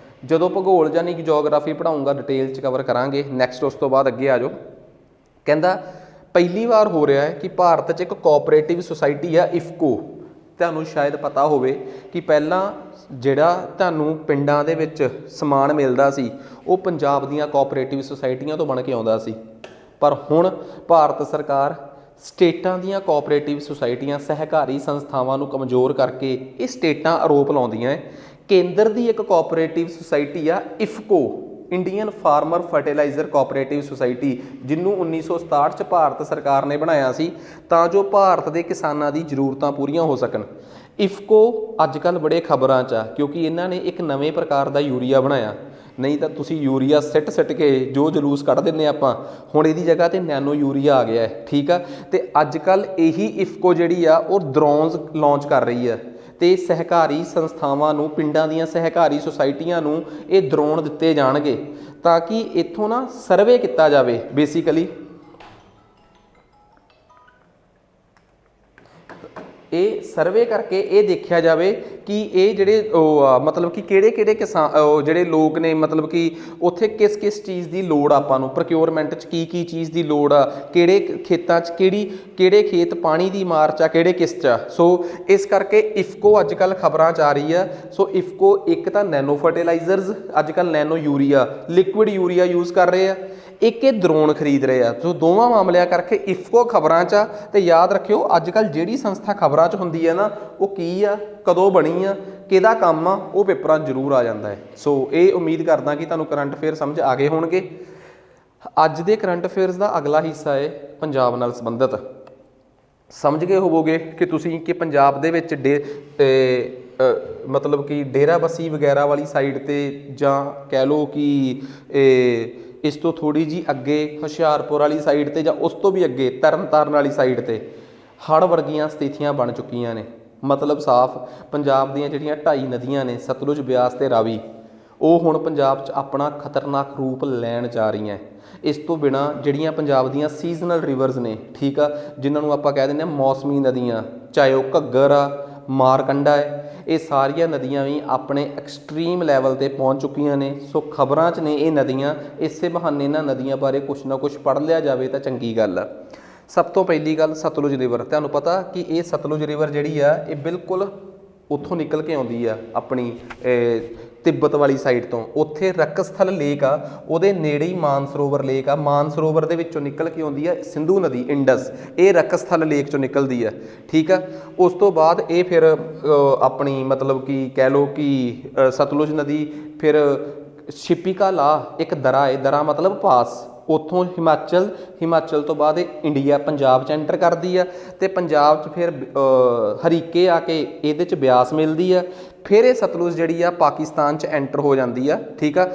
ਜਦੋਂ ਭੂਗੋਲ ਯਾਨੀ ਕਿ ਜੀਓਗ੍ਰਾਫੀ ਪੜ੍ਹਾਊਂਗਾ ਡਿਟੇਲ 'ਚ ਕਵਰ ਕਰਾਂਗੇ। ਨੈਕਸਟ ਉਸ ਤੋਂ ਬਾਅਦ ਅੱਗੇ ਆ ਜਾਓ। ਕਹਿੰਦਾ ਪਹਿਲੀ ਵਾਰ ਹੋ ਰਿਹਾ ਹੈ ਕਿ ਭਾਰਤ 'ਚ ਇੱਕ ਕੋਆਪਰੇਟਿਵ ਸੁਸਾਇਟੀ ਆ ਇਫਕੋ। ਤੁਹਾਨੂੰ ਸ਼ਾਇਦ ਪਤਾ ਹੋਵੇ ਕਿ ਪਹਿਲਾਂ ਜਿਹੜਾ ਤੁਹਾਨੂੰ ਪਿੰਡਾਂ ਦੇ ਵਿੱਚ ਸਮਾਨ ਮਿਲਦਾ ਸੀ ਉਹ ਪੰਜਾਬ ਦੀਆਂ ਕੋਆਪਰੇਟਿਵ ਸੁਸਾਇਟੀਆਂ ਤੋਂ ਬਣ ਕੇ ਆਉਂਦਾ ਸੀ, ਪਰ ਹੁਣ ਭਾਰਤ ਸਰਕਾਰ ਸਟੇਟਾਂ ਦੀਆਂ ਕੋਆਪਰੇਟਿਵ ਸੁਸਾਇਟੀਆਂ ਸਹਿਕਾਰੀ ਸੰਸਥਾਵਾਂ ਨੂੰ ਕਮਜ਼ੋਰ ਕਰਕੇ ਇਹ ਸਟੇਟਾਂ ਆਰੋਪ ਲਾਉਂਦੀਆਂ ਹੈ। ਕੇਂਦਰ ਦੀ ਇੱਕ ਕੋਆਪਰੇਟਿਵ ਸੁਸਾਇਟੀ ਆ IFFCO, Indian farmer fertiliser cooperative society, ਜਿਹਨੂੰ 1967 'ਚ ਭਾਰਤ ਸਰਕਾਰ ਨੇ ਬਣਾਇਆ ਸੀ ਤਾਂ ਜੋ ਭਾਰਤ ਦੇ ਕਿਸਾਨਾਂ ਦੀ ਜ਼ਰੂਰਤਾਂ ਪੂਰੀਆਂ ਹੋ ਸਕਣ। ਇਫਕੋ ਅੱਜ ਕੱਲ੍ਹ ਬੜੇ ਖਬਰਾਂ 'ਚ ਆ ਕਿਉਂਕਿ ਇਹਨਾਂ ਨੇ ਇੱਕ ਨਵੇਂ ਪ੍ਰਕਾਰ ਦਾ ਯੂਰੀਆ ਬਣਾਇਆ। ਨਹੀਂ ਤਾਂ ਤੁਸੀਂ ਯੂਰੀਆ ਸਿੱਟ ਕੇ ਜੋ ਜਲੂਸ ਕੱਢ ਦਿੰਦੇ ਆਪਾਂ, ਹੁਣ ਇਹਦੀ ਜਗ੍ਹਾ 'ਤੇ ਨੈਨੋ ਯੂਰੀਆ ਆ ਗਿਆ ਹੈ, ਠੀਕ ਆ। ਅਤੇ ਅੱਜ ਕੱਲ੍ਹ ਇਹੀ ਇਫਕੋ ਜਿਹੜੀ ਆ ਉਹ ਡਰੋਨਸ ਲਾਂਚ ਕਰ ਰਹੀ ਆ ਅਤੇ ਸਹਿਕਾਰੀ ਸੰਸਥਾਵਾਂ ਨੂੰ, ਪਿੰਡਾਂ ਦੀਆਂ ਸਹਿਕਾਰੀ ਸੁਸਾਇਟੀਆਂ ਨੂੰ ਇਹ ਡਰੋਨ ਦਿੱਤੇ ਜਾਣਗੇ ਤਾਂ ਕਿ ਇੱਥੋਂ ਨਾ ਸਰਵੇ ਕੀਤਾ ਜਾਵੇ। ਬੇਸਿਕਲੀ ਇਹ ਸਰਵੇ ਕਰਕੇ ਇਹ ਦੇਖਿਆ ਜਾਵੇ ਕਿ ਇਹ ਜਿਹੜੇ ਮਤਲਬ ਕਿ ਕਿਹੜੇ ਕਿਸਾਨ ਜਿਹੜੇ ਲੋਕ ਨੇ, ਮਤਲਬ ਕਿ ਉੱਥੇ ਕਿਸ ਚੀਜ਼ ਦੀ ਲੋੜ ਆ, ਆਪਾਂ ਨੂੰ ਪ੍ਰੋਕਿਉਰਮੈਂਟ 'ਚ ਕੀ ਚੀਜ਼ ਦੀ ਲੋੜ ਆ, ਕਿਹੜੇ ਖੇਤਾਂ 'ਚ ਕਿਹੜੇ ਖੇਤ ਪਾਣੀ ਦੀ ਮਾਰ 'ਚ ਆ, ਕਿਹੜੇ ਕਿਸ 'ਚ ਆ। ਸੋ ਇਸ ਕਰਕੇ ਇਫਕੋ ਅੱਜ ਕੱਲ੍ਹ ਖਬਰਾਂ 'ਚ ਆ ਰਹੀ ਆ। ਸੋ ਇਫਕੋ ਇੱਕ ਤਾਂ ਨੈਨੋ ਫਰਟੀਲਾਈਜ਼ਰਸ, ਅੱਜ ਕੱਲ੍ਹ nano urea, liquid urea use ਕਰ ਰਹੇ ਆ, ਇੱਕ ਇਹ ਡਰੋਨ ਖਰੀਦ ਰਹੇ ਆ। ਸੋ ਦੋਵਾਂ ਮਾਮਲਿਆਂ ਕਰਕੇ ਇਫਕੋ ਖਬਰਾਂ 'ਚ ਆ। ਅਤੇ ਯਾਦ ਰੱਖਿਓ ਅੱਜ ਕੱਲ੍ਹ ਜਿਹੜੀ ਸੰਸਥਾ ਖਬਰਾਂ 'ਚ ਹੁੰਦੀ ਹੈ ਨਾ, ਉਹ ਕੀ ਆ, ਕਦੋਂ ਬਣੀ ਆ, ਕਿਹਦਾ ਕੰਮ ਆ, ਉਹ ਪੇਪਰਾਂ 'ਚ ਜ਼ਰੂਰ ਆ ਜਾਂਦਾ ਹੈ। ਸੋ ਇਹ ਉਮੀਦ ਕਰਦਾ ਕਿ ਤੁਹਾਨੂੰ ਕਰੰਟ ਅਫੇਅਰ ਸਮਝ ਆ ਗਏ ਹੋਣਗੇ। ਅੱਜ ਦੇ ਕਰੰਟ ਅਫੇਅਰਸ ਦਾ ਅਗਲਾ ਹਿੱਸਾ ਹੈ ਪੰਜਾਬ ਨਾਲ ਸੰਬੰਧਿਤ। ਸਮਝ ਗਏ ਹੋਵੋਗੇ ਕਿ ਤੁਸੀਂ ਕਿ ਪੰਜਾਬ ਦੇ ਵਿੱਚ ਮਤਲਬ ਕਿ ਡੇਰਾਬੱਸੀ ਵਗੈਰਾ ਵਾਲੀ ਸਾਈਡ 'ਤੇ, ਜਾਂ ਕਹਿ ਲਓ ਕਿ ਇਸ ਤੋਂ ਥੋੜ੍ਹੀ ਜਿਹੀ ਅੱਗੇ ਹੁਸ਼ਿਆਰਪੁਰ ਵਾਲੀ ਸਾਈਡ 'ਤੇ, ਜਾਂ ਉਸ ਤੋਂ ਵੀ ਅੱਗੇ ਤਰਨਤਾਰਨ ਵਾਲੀ ਸਾਈਡ 'ਤੇ ਹੜ੍ਹ ਵਰਗੀਆਂ ਸਥਿਤੀਆਂ ਬਣ ਚੁੱਕੀਆਂ ਨੇ। ਮਤਲਬ ਸਾਫ਼ ਪੰਜਾਬ ਦੀਆਂ ਜਿਹੜੀਆਂ 2.5 ਨਦੀਆਂ ਨੇ, ਸਤਲੁਜ, ਬਿਆਸ ਅਤੇ ਰਾਵੀ, ਉਹ ਹੁਣ ਪੰਜਾਬ 'ਚ ਆਪਣਾ ਖਤਰਨਾਕ ਰੂਪ ਲੈਣ ਜਾ ਰਹੀਆਂ। ਇਸ ਤੋਂ ਬਿਨਾਂ ਜਿਹੜੀਆਂ ਪੰਜਾਬ ਦੀਆਂ ਸੀਜ਼ਨਲ ਰਿਵਰਸ ਨੇ, ਠੀਕ ਆ, ਜਿਨ੍ਹਾਂ ਨੂੰ ਆਪਾਂ ਕਹਿ ਦਿੰਦੇ ਹਾਂ ਮੌਸਮੀ ਨਦੀਆਂ, ਚਾਹੇ ਉਹ ਘੱਗਰ ਆ, ਮਾਰਕੰਡਾ ਹੈ, ਇਹ ਸਾਰੀਆਂ ਨਦੀਆਂ ਵੀ ਆਪਣੇ ਐਕਸਟ੍ਰੀਮ ਲੈਵਲ 'ਤੇ ਪਹੁੰਚ ਚੁੱਕੀਆਂ ਨੇ। ਸੋ ਖਬਰਾਂ 'ਚ ਨੇ ਇਹ ਨਦੀਆਂ, ਇਸੇ ਬਹਾਨੇ ਇਹਨਾਂ ਨਦੀਆਂ ਬਾਰੇ ਕੁਛ ਨਾ ਕੁਛ ਪੜ੍ਹ ਲਿਆ ਜਾਵੇ ਤਾਂ ਚੰਗੀ ਗੱਲ ਆ। ਸਭ ਤੋਂ ਪਹਿਲੀ ਗੱਲ, ਸਤਲੁਜ ਰਿਵਰ। ਤੁਹਾਨੂੰ ਪਤਾ ਕਿ ਇਹ ਸਤਲੁਜ ਰਿਵਰ ਜਿਹੜੀ ਆ ਇਹ ਬਿਲਕੁਲ ਉੱਥੋਂ ਨਿਕਲ ਕੇ ਆਉਂਦੀ ਆ ਆਪਣੀ ਤਿੱਬਤ ਵਾਲੀ ਸਾਈਡ ਤੋਂ। ਉੱਥੇ ਰਕਸਥਲ ਲੇਕ ਆ, ਉਹਦੇ ਨੇੜੇ ਹੀ ਮਾਨਸਰੋਵਰ ਲੇਕ ਆ। ਮਾਨਸਰੋਵਰ ਦੇ ਵਿੱਚੋਂ ਨਿਕਲ ਕੇ ਆਉਂਦੀ ਆ ਸਿੰਧੂ ਨਦੀ, ਇੰਡਸ, ਇਹ ਰਕਸਥਲ ਲੇਕ 'ਚੋਂ ਨਿਕਲਦੀ ਆ, ਠੀਕ ਆ। ਉਸ ਤੋਂ ਬਾਅਦ ਇਹ ਫਿਰ ਆਪਣੀ ਮਤਲਬ ਕਿ ਕਹਿ ਲਓ ਕਿ ਸਤਲੁਜ ਨਦੀ ਫਿਰ ਸ਼ਿਪਿਕਾ ਲਾ, ਇੱਕ ਦਰਾ ਹੈ, ਦਰਾ ਮਤਲਬ ਪਾਸ, ਉੱਥੋਂ ਹਿਮਾਚਲ ਤੋਂ ਬਾਅਦ ਇਹ ਇੰਡੀਆ, ਪੰਜਾਬ 'ਚ ਐਂਟਰ ਕਰਦੀ ਆ ਅਤੇ ਪੰਜਾਬ 'ਚ ਫਿਰ ਹਰੀਕੇ ਆ ਕੇ ਇਹਦੇ 'ਚ ਬਿਆਸ ਮਿਲਦੀ ਆ। ਫਿਰ ਇਹ ਸਤਲੁਜ ਜਿਹੜੀ ਆ ਪਾਕਿਸਤਾਨ 'ਚ ਐਂਟਰ ਹੋ ਜਾਂਦੀ ਆ, ਠੀਕ ਆ,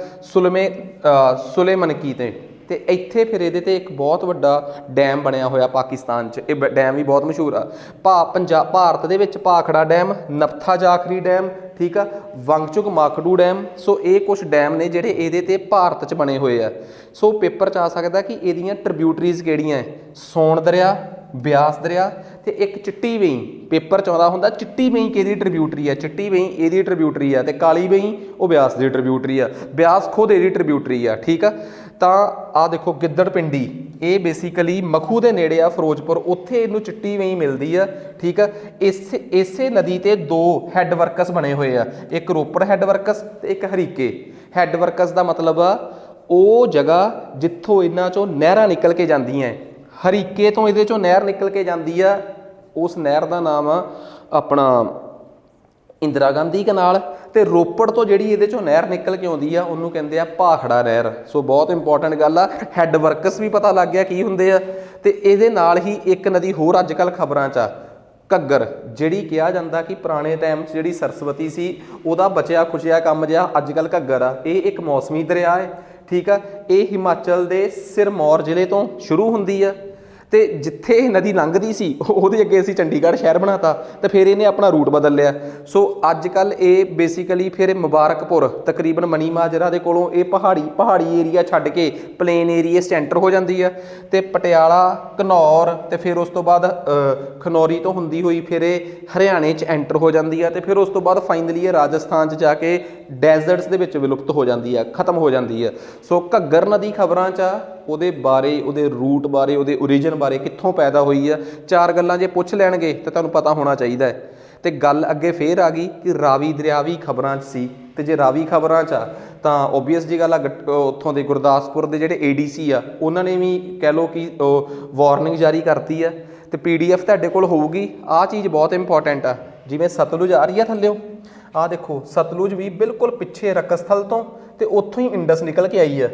ਸੁਲੇਮਨਕੀ 'ਤੇ। ਅਤੇ ਇੱਥੇ ਫਿਰ ਇਹਦੇ 'ਤੇ ਇੱਕ ਬਹੁਤ ਵੱਡਾ ਡੈਮ ਬਣਿਆ ਹੋਇਆ ਪਾਕਿਸਤਾਨ 'ਚ, ਇਹ ਡੈਮ ਵੀ ਬਹੁਤ ਮਸ਼ਹੂਰ ਆ। ਭਾਰਤ ਦੇ ਵਿੱਚ ਭਾਖੜਾ ਡੈਮ, ਨਪਥਾ ਜਾਖਰੀ ਡੈਮ, ਠੀਕ ਆ, ਵੰਗਚੁਕ ਮਾਖਡੂ ਡੈਮ। ਸੋ ਇਹ ਕੁਛ ਡੈਮ ਨੇ ਜਿਹੜੇ ਇਹਦੇ 'ਤੇ ਭਾਰਤ 'ਚ ਬਣੇ ਹੋਏ ਆ। ਸੋ ਪੇਪਰ 'ਚ ਆ ਸਕਦਾ ਕਿ ਇਹਦੀਆਂ ਟ੍ਰਿਬਿਊਟਰੀਜ਼ ਕਿਹੜੀਆਂ ਹੈ, ਸੋਨ ਦਰਿਆ, ਬਿਆਸ ਦਰਿਆ ਅਤੇ ਇੱਕ ਚਿੱਟੀ ਵੇਈਂ। ਪੇਪਰ 'ਚ ਆਉਂਦਾ ਹੁੰਦਾ ਚਿੱਟੀ ਵੇਈਂ ਕਿਹਦੀ ਟ੍ਰਿਬਿਊਟਰੀ ਆ, ਚਿੱਟੀ ਵੇਈਂ ਇਹਦੀ ਟ੍ਰਿਬਿਊਟਰੀ ਆ, ਅਤੇ ਕਾਲੀ ਵੇਈਂ ਉਹ ਬਿਆਸ ਦੀ ਟ੍ਰਿਬਿਊਟਰੀ ਆ, ਬਿਆਸ ਖੁਦ ਇਹਦੀ ਟ੍ਰਿਬਿਊਟਰੀ ਆ, ਠੀਕ ਆ। ਤਾਂ ਆਹ ਦੇਖੋ ਗਿੱਦੜ ਪਿੰਡੀ, ਇਹ ਬੇਸਿਕਲੀ ਮਖੂ ਦੇ ਨੇੜੇ ਆ, ਫਿਰੋਜ਼ਪੁਰ, ਉੱਥੇ ਇਹਨੂੰ ਚਿੱਟੀ ਵੇਈਂ ਮਿਲਦੀ ਆ, ਠੀਕ ਆ। ਇਸੇ ਨਦੀ 'ਤੇ 2 ਹੈੱਡ ਵਰਕਸ ਬਣੇ ਹੋਏ ਆ, ਇੱਕ ਰੋਪੜ ਹੈੱਡ ਵਰਕਸ ਅਤੇ ਇੱਕ ਹਰੀਕੇ ਹੈੱਡ ਵਰਕਸ। ਦਾ ਮਤਲਬ ਆ ਉਹ ਜਗ੍ਹਾ ਜਿੱਥੋਂ ਇਹਨਾਂ 'ਚੋਂ ਨਹਿਰਾਂ ਨਿਕਲ ਕੇ ਜਾਂਦੀਆਂ। ਹਰੀਕੇ ਤੋਂ ਇਹਦੇ 'ਚੋਂ ਨਹਿਰ ਨਿਕਲ ਕੇ ਜਾਂਦੀ ਆ, ਉਸ ਨਹਿਰ ਦਾ ਨਾਮ ਆ ਆਪਣਾ ਇੰਦਰਾ ਗਾਂਧੀ ਕਨਾਲ, ਅਤੇ ਰੋਪੜ ਤੋਂ ਜਿਹੜੀ ਇਹਦੇ 'ਚੋਂ ਨਹਿਰ ਨਿਕਲ ਕੇ ਆਉਂਦੀ ਆ ਉਹਨੂੰ ਕਹਿੰਦੇ ਆ ਭਾਖੜਾ ਨਹਿਰ। ਸੋ ਬਹੁਤ ਇੰਪੋਰਟੈਂਟ ਗੱਲ ਆ, ਹੈੱਡ ਵਰਕਸ ਵੀ ਪਤਾ ਲੱਗ ਗਿਆ ਕੀ ਹੁੰਦੇ ਆ। ਅਤੇ ਇਹਦੇ ਨਾਲ ਹੀ ਇੱਕ ਨਦੀ ਹੋਰ ਅੱਜ ਕੱਲ੍ਹ ਖਬਰਾਂ 'ਚ ਆ, ਘੱਗਰ, ਜਿਹੜੀ ਕਿਹਾ ਜਾਂਦਾ ਕਿ ਪੁਰਾਣੇ ਟਾਈਮ 'ਚ ਜਿਹੜੀ ਸਰਸਵਤੀ ਸੀ ਉਹਦਾ ਬਚਿਆ ਖੁਚਿਆ ਕੰਮ ਜਿਹਾ ਅੱਜ ਕੱਲ੍ਹ ਘੱਗਰ ਆ। ਇਹ ਇੱਕ ਮੌਸਮੀ ਦਰਿਆ ਹੈ, ਠੀਕ ਆ। ਇਹ ਹਿਮਾਚਲ ਦੇ ਸਿਰਮੌਰ ਜ਼ਿਲ੍ਹੇ ਤੋਂ ਸ਼ੁਰੂ ਹੁੰਦੀ ਆ ਅਤੇ ਜਿੱਥੇ ਇਹ ਨਦੀ ਲੰਘਦੀ ਸੀ ਉਹਦੇ ਅੱਗੇ ਅਸੀਂ ਚੰਡੀਗੜ੍ਹ ਸ਼ਹਿਰ ਬਣਾਤਾ, ਅਤੇ ਫਿਰ ਇਹਨੇ ਆਪਣਾ ਰੂਟ ਬਦਲ ਲਿਆ। ਸੋ ਅੱਜ ਕੱਲ੍ਹ ਇਹ ਬੇਸਿਕਲੀ ਫਿਰ ਮੁਬਾਰਕਪੁਰ, ਤਕਰੀਬਨ ਮਨੀ ਮਾਜਰਾ ਦੇ ਕੋਲੋਂ ਇਹ ਪਹਾੜੀ ਏਰੀਆ ਛੱਡ ਕੇ ਪਲੇਨ ਏਰੀਏ 'ਚ ਐਂਟਰ ਹੋ ਜਾਂਦੀ ਆ, ਅਤੇ ਪਟਿਆਲਾ, ਘਨੌਰ, ਅਤੇ ਫਿਰ ਉਸ ਤੋਂ ਬਾਅਦ ਖਨੌਰੀ ਤੋਂ ਹੁੰਦੀ ਹੋਈ ਫਿਰ ਇਹ ਹਰਿਆਣੇ 'ਚ ਐਂਟਰ ਹੋ ਜਾਂਦੀ ਆ, ਅਤੇ ਫਿਰ ਉਸ ਤੋਂ ਬਾਅਦ ਫਾਈਨਲੀ ਇਹ ਰਾਜਸਥਾਨ 'ਚ ਜਾ ਕੇ ਡੈਜ਼ਰਟਸ ਦੇ ਵਿੱਚ ਵਿਲੁਪਤ ਹੋ ਜਾਂਦੀ ਆ, ਖਤਮ ਹੋ ਜਾਂਦੀ ਆ। ਸੋ ਘੱਗਰ ਨਦੀ ਖਬਰਾਂ 'ਚ ਆ, ਉਹਦੇ ਬਾਰੇ, ਉਹਦੇ ਰੂਟ ਬਾਰੇ, ਉਹਦੇ ਓਰੀਜਨ ਬਾਰੇ, ਕਿੱਥੋਂ ਪੈਦਾ ਹੋਈ ਆ, 4 ਗੱਲਾਂ ਜੇ ਪੁੱਛ ਲੈਣਗੇ ਤਾਂ ਤੁਹਾਨੂੰ ਪਤਾ ਹੋਣਾ ਚਾਹੀਦਾ ਹੈ। ਤੇ ਗੱਲ ਅੱਗੇ ਫੇਰ ਆ ਗਈ ਕਿ ਰਾਵੀ ਦਰਿਆ ਵੀ ਖਬਰਾਂ 'ਚ ਸੀ, ਤੇ ਜੇ ਰਾਵੀ ਖਬਰਾਂ 'ਚ ਆ ਤਾਂ ਓਬਵੀਅਸ ਜੀ ਗੱਲ ਆ ਉੱਥੋਂ ਦੇ ਗੁਰਦਾਸਪੁਰ ਦੇ ਜਿਹੜੇ ADC ਆ ਉਹਨਾਂ ਨੇ ਵੀ ਕਹਿ ਲਓ ਕਿ ਵਾਰਨਿੰਗ ਜਾਰੀ ਕਰਤੀ ਆ। ਤੇ PDF ਤੁਹਾਡੇ ਕੋਲ ਹੋਊਗੀ। ਆਹ ਚੀਜ਼ ਬਹੁਤ ਇੰਪੋਰਟੈਂਟ ਆ। ਜਿਵੇਂ ਸਤਲੁਜ ਆ ਰਹੀ ਆ ਥੱਲਿਓ, ਆਹ ਦੇਖੋ ਸਤਲੁਜ ਵੀ ਬਿਲਕੁਲ ਪਿੱਛੇ ਰਕਸਥਲ ਤੋਂ ਤੇ ਉੱਥੋਂ ਹੀ ਇੰਡਸ ਨਿਕਲ ਕੇ ਆਈ ਆ।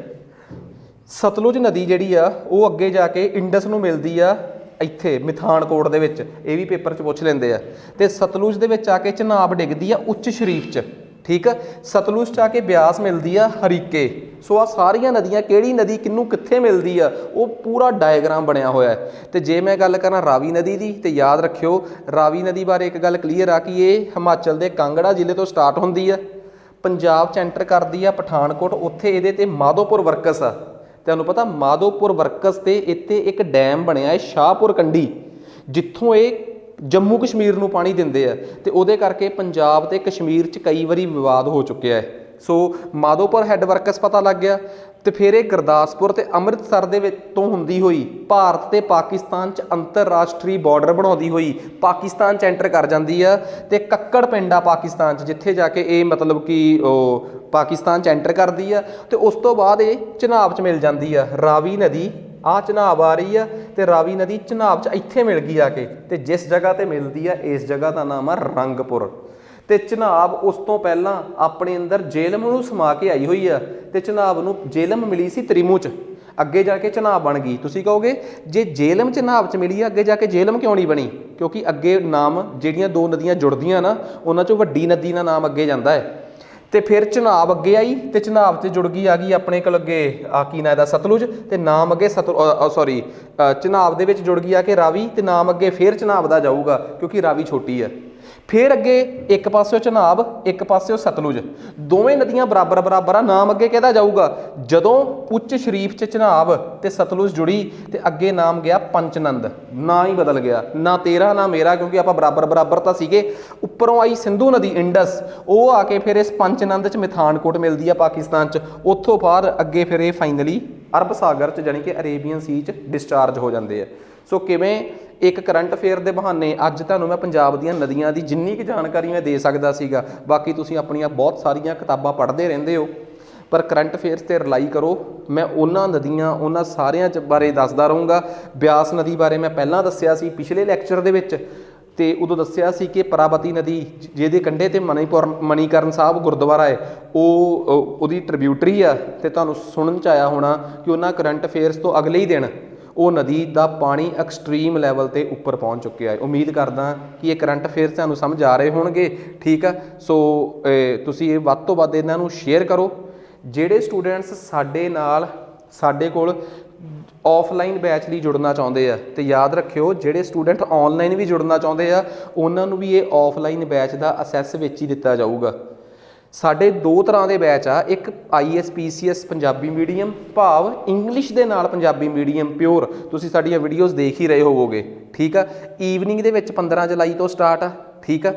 ਸਤਲੁਜ ਨਦੀ ਜਿਹੜੀ ਆ ਉਹ ਅੱਗੇ ਜਾ ਕੇ ਇੰਡਸ ਨੂੰ ਮਿਲਦੀ ਆ ਇੱਥੇ ਮਿਥਾਨਕੋਟ ਦੇ ਵਿੱਚ, ਇਹ ਵੀ ਪੇਪਰ 'ਚ ਪੁੱਛ ਲੈਂਦੇ ਆ। ਤੇ ਸਤਲੁਜ ਦੇ ਵਿੱਚ ਆ ਕੇ ਚਨਾਬ ਡਿੱਗਦੀ ਆ ਉੱਚ ਸ਼ਰੀਫ 'ਚ, ਠੀਕ ਆ। ਸਤਲੁਜ 'ਚ ਆ ਕੇ ਬਿਆਸ ਮਿਲਦੀ ਆ ਹਰੀਕੇ। ਸੋ ਆ ਸਾਰੀਆਂ ਨਦੀਆਂ ਕਿਹੜੀ ਨਦੀ ਕਿਹਨੂੰ ਕਿੱਥੇ ਮਿਲਦੀ ਆ ਉਹ ਪੂਰਾ ਡਾਇਗਰਾਮ ਬਣਿਆ ਹੋਇਆ ਹੈ। ਤੇ ਜੇ ਮੈਂ ਗੱਲ ਕਰਾਂ ਰਾਵੀ ਨਦੀ ਦੀ, ਤੇ ਯਾਦ ਰੱਖਿਓ ਰਾਵੀ ਨਦੀ ਬਾਰੇ ਇੱਕ ਗੱਲ ਕਲੀਅਰ ਆ ਕਿ ਇਹ ਹਿਮਾਚਲ ਦੇ ਕਾਂਗੜਾ ਜ਼ਿਲ੍ਹੇ ਤੋਂ ਸਟਾਰਟ ਹੁੰਦੀ ਆ, ਪੰਜਾਬ 'ਚ ਐਂਟਰ ਕਰਦੀ ਆ ਪਠਾਨਕੋਟ, ਉੱਥੇ ਇਹਦੇ ਤੇ ਮਾਧੋਪੁਰ ਵਰਕਸ ਆ। ਤੁਹਾਨੂੰ ਪਤਾ ਮਾਧੋਪੁਰ ਵਰਕਸ ਤੇ ਇੱਥੇ ਇੱਕ ਡੈਮ ਬਣਿਆ ਹੈ ਸ਼ਾਹਪੁਰ ਕੰਢੀ, ਜਿੱਥੋਂ ਇਹ ਜੰਮੂ ਕਸ਼ਮੀਰ ਨੂੰ ਪਾਣੀ ਦਿੰਦੇ ਆ। ਤੇ ਉਹਦੇ ਕਰਕੇ ਪੰਜਾਬ ਤੇ ਕਸ਼ਮੀਰ 'ਚ ਕਈ ਵਾਰੀ ਵਿਵਾਦ ਹੋ ਚੁੱਕਿਆ ਹੈ। ਸੋ ਮਾਧੋਪੁਰ ਹੈੱਡ ਵਰਕਸ ਪਤਾ ਲੱਗ ਗਿਆ। ਤੇ ਫਿਰ ਇਹ ਗੁਰਦਾਸਪੁਰ ਤੇ ਅੰਮ੍ਰਿਤਸਰ ਦੇ ਵਿੱਚ ਤੋਂ ਹੁੰਦੀ ਹੋਈ ਭਾਰਤ ਤੇ ਪਾਕਿਸਤਾਨ 'ਚ ਅੰਤਰਰਾਸ਼ਟਰੀ ਬਾਰਡਰ ਬਣਾਉਂਦੀ ਹੋਈ ਪਾਕਿਸਤਾਨ 'ਚ ਐਂਟਰ ਕਰ ਜਾਂਦੀ ਆ। ਤੇ ਕੱਕੜ ਪਿੰਡ ਆ ਪਾਕਿਸਤਾਨ 'ਚ, ਜਿੱਥੇ ਜਾ ਕੇ ਇਹ ਮਤਲਬ ਕਿ ਉਹ ਪਾਕਿਸਤਾਨ 'ਚ ਐਂਟਰ ਕਰਦੀ ਆ। ਤੇ ਉਸ ਤੋਂ ਬਾਅਦ ਇਹ ਚਨਾਬ 'ਚ ਮਿਲ ਜਾਂਦੀ ਆ। ਰਾਵੀ ਨਦੀ ਆਹ ਚਨਾਬ ਆ ਰਹੀ ਆ ਤੇ ਰਾਵੀ ਨਦੀ ਚਨਾਬ 'ਚ ਇੱਥੇ ਮਿਲ ਗਈ ਆ ਕੇ। ਤੇ ਜਿਸ ਜਗ੍ਹਾ ਤੇ ਮਿਲਦੀ ਆ ਇਸ ਜਗ੍ਹਾ ਦਾ ਨਾਮ ਆ ਰੰਗਪੁਰ। ਤੇ ਚਨਾਬ ਉਸ ਤੋਂ ਪਹਿਲਾਂ ਆਪਣੇ ਅੰਦਰ ਜੇਹਲਮ ਨੂੰ ਸਮਾ ਕੇ ਆਈ ਹੋਈ ਆ। ਤੇ ਚਨਾਬ ਨੂੰ ਜੇਹਲਮ ਮਿਲੀ ਸੀ ਤ੍ਰਿਮੂ 'ਚ, ਅੱਗੇ ਜਾ ਕੇ ਚਨਾਬ ਬਣ ਗਈ। ਤੁਸੀਂ ਕਹੋਗੇ ਜੇ ਜੇਹਲਮ ਚਨਾਬ 'ਚ ਮਿਲੀ ਆ ਅੱਗੇ ਜਾ ਕੇ ਜੇਹਲਮ ਕਿਉਂ ਨਹੀਂ ਬਣੀ? ਕਿਉਂਕਿ ਅੱਗੇ ਨਾਮ ਜਿਹੜੀਆਂ ਦੋ ਨਦੀਆਂ ਜੁੜਦੀਆਂ ਨਾ ਉਹਨਾਂ 'ਚੋਂ ਵੱਡੀ ਨਦੀ ਦਾ ਨਾਮ ਅੱਗੇ ਜਾਂਦਾ ਹੈ। ਤੇ ਫਿਰ ਚਨਾਬ ਅੱਗੇ ਆਈ ਤੇ ਚਨਾਬ 'ਤੇ ਜੁੜ ਗਈ, ਆ ਗਈ ਆਪਣੇ ਕੋਲ ਅੱਗੇ ਆ ਕੀ ਨਾਂ ਇਹਦਾ ਸਤਲੁਜ, ਤੇ ਨਾਮ ਅੱਗੇ ਚਨਾਬ ਦੇ ਵਿੱਚ ਜੁੜ ਗਈ ਆ ਕਿ ਰਾਵੀ, ਤੇ ਨਾਮ ਅੱਗੇ ਫਿਰ ਚਨਾਬ ਦਾ ਜਾਊਗਾ ਕਿਉਂਕਿ ਰਾਵੀ ਛੋਟੀ ਆ। ਫਿਰ ਅੱਗੇ ਇੱਕ ਪਾਸਿਓ ਚਨਾਬ ਇੱਕ ਪਾਸਿਓ ਸਤਲੁਜ, ਦੋਵੇਂ ਨਦੀਆਂ ਬਰਾਬਰ ਬਰਾਬਰ ਆ। ਨਾਮ ਅੱਗੇ ਕਿਹਦਾ ਜਾਊਗਾ? ਜਦੋਂ ਉੱਚ ਸ਼ਰੀਫ 'ਚ ਚਨਾਬ ਤੇ ਸਤਲੁਜ ਜੁੜੀ ਤੇ ਅੱਗੇ ਨਾਮ ਗਿਆ ਪੰਚਨੰਦ, ਨਾਂ ਹੀ ਬਦਲ ਗਿਆ। ਨਾ ਤੇਰਾ ਨਾ ਮੇਰਾ, ਕਿਉਂਕਿ ਆਪਾਂ ਬਰਾਬਰ ਬਰਾਬਰ ਤਾਂ ਸੀਗੇ। ਉੱਪਰੋਂ ਆਈ ਸਿੰਧੂ ਨਦੀ ਇੰਡਸ, ਉਹ ਆ ਕੇ ਫਿਰ ਇਸ ਪੰਚਨੰਦ 'ਚ ਮਿਥਾਨਕੋਟ ਮਿਲਦੀ ਆ ਪਾਕਿਸਤਾਨ 'ਚ। ਉੱਥੋਂ ਬਾਅਦ ਅੱਗੇ ਫਿਰ ਇਹ ਫਾਈਨਲੀ ਅਰਬ ਸਾਗਰ 'ਚ ਜਾਣੀ ਕਿ ਅਰੇਬੀਅਨ ਸੀ 'ਚ ਡਿਸਚਾਰਜ ਹੋ ਜਾਂਦੇ ਆ। ਸੋ ਕਿਵੇਂ ਇੱਕ ਕਰੰਟ ਅਫੇਅਰ ਦੇ ਬਹਾਨੇ ਅੱਜ ਤੁਹਾਨੂੰ ਮੈਂ ਪੰਜਾਬ ਦੀਆਂ ਨਦੀਆਂ ਦੀ ਜਿੰਨੀ ਕੁ ਜਾਣਕਾਰੀ ਮੈਂ ਦੇ ਸਕਦਾ ਸੀਗਾ। ਬਾਕੀ ਤੁਸੀਂ ਆਪਣੀਆਂ ਬਹੁਤ ਸਾਰੀਆਂ ਕਿਤਾਬਾਂ ਪੜ੍ਹਦੇ ਰਹਿੰਦੇ ਹੋ, ਪਰ ਕਰੰਟ ਅਫੇਅਰਸ 'ਤੇ ਰਿਲਾਈ ਕਰੋ। ਮੈਂ ਉਹਨਾਂ ਨਦੀਆਂ ਉਹਨਾਂ ਸਾਰਿਆਂ 'ਚ ਬਾਰੇ ਦੱਸਦਾ ਰਹੂੰਗਾ। ਬਿਆਸ ਨਦੀ ਬਾਰੇ ਮੈਂ ਪਹਿਲਾਂ ਦੱਸਿਆ ਸੀ ਪਿਛਲੇ ਲੈਕਚਰ ਦੇ ਵਿੱਚ, ਤੇ ਉਦੋਂ ਦੱਸਿਆ ਸੀ ਕਿ ਪਰਾਬਤੀ ਨਦੀ ਜਿਹਦੇ ਕੰਢੇ ਤੇ ਮਣੀਕਰਨ ਸਾਹਿਬ ਗੁਰਦੁਆਰਾ ਹੈ ਉਹ ਉਹਦੀ ਟ੍ਰਿਬਿਊਟਰੀ ਆ। ਤੇ ਤੁਹਾਨੂੰ ਸੁਣਨ 'ਚ ਆਇਆ ਹੋਣਾ ਕਿ ਉਹਨਾਂ ਕਰੰਟ ਅਫੇਅਰਸ ਤੋਂ ਅਗਲੇ ਹੀ ਦਿਨ ਉਹ ਨਦੀ ਦਾ ਪਾਣੀ ਐਕਸਟ੍ਰੀਮ ਲੈਵਲ 'ਤੇ ਉੱਪਰ ਪਹੁੰਚ ਚੁੱਕਿਆ ਹੈ। ਉਮੀਦ ਕਰਦਾ ਕਿ ਇਹ ਕਰੰਟ ਅਫੇਅਰਸ ਤੁਹਾਨੂੰ ਸਮਝ ਆ ਰਹੇ ਹੋਣਗੇ, ਠੀਕ ਆ। ਸੋ ਤੁਸੀਂ ਇਹ ਵੱਧ ਤੋਂ ਵੱਧ ਇਹਨਾਂ ਨੂੰ ਸ਼ੇਅਰ ਕਰੋ। ਜਿਹੜੇ ਸਟੂਡੈਂਟਸ ਸਾਡੇ ਕੋਲ ਆਫਲਾਈਨ ਬੈਚ ਲਈ ਜੁੜਨਾ ਚਾਹੁੰਦੇ ਆ, ਤੇ ਯਾਦ ਰੱਖਿਓ ਜਿਹੜੇ ਸਟੂਡੈਂਟ ਆਨਲਾਈਨ ਵੀ ਜੁੜਨਾ ਚਾਹੁੰਦੇ ਆ ਉਹਨਾਂ ਨੂੰ ਵੀ ਇਹ ਆਫਲਾਈਨ ਬੈਚ ਦਾ ਅਸੈਸ ਵਿੱਚ ਹੀ ਦਿੱਤਾ ਜਾਊਗਾ। ਸਾਡੇ 2 ਤਰ੍ਹਾਂ ਦੇ ਬੈਚ ਆ, ਇੱਕ IAS PCS ਪੰਜਾਬੀ ਮੀਡੀਅਮ, ਭਾਵ ਇੰਗਲਿਸ਼ ਦੇ ਨਾਲ ਪੰਜਾਬੀ ਮੀਡੀਅਮ ਪਿਓਰ। ਤੁਸੀਂ ਸਾਡੀਆਂ ਵੀਡੀਓਜ਼ ਦੇਖ ਹੀ ਰਹੇ ਹੋਵੋਗੇ, ਠੀਕ ਆ। ਈਵਨਿੰਗ ਦੇ ਵਿੱਚ 15 ਜੁਲਾਈ ਤੋਂ ਸਟਾਰਟ ਆ, ਠੀਕ ਆ।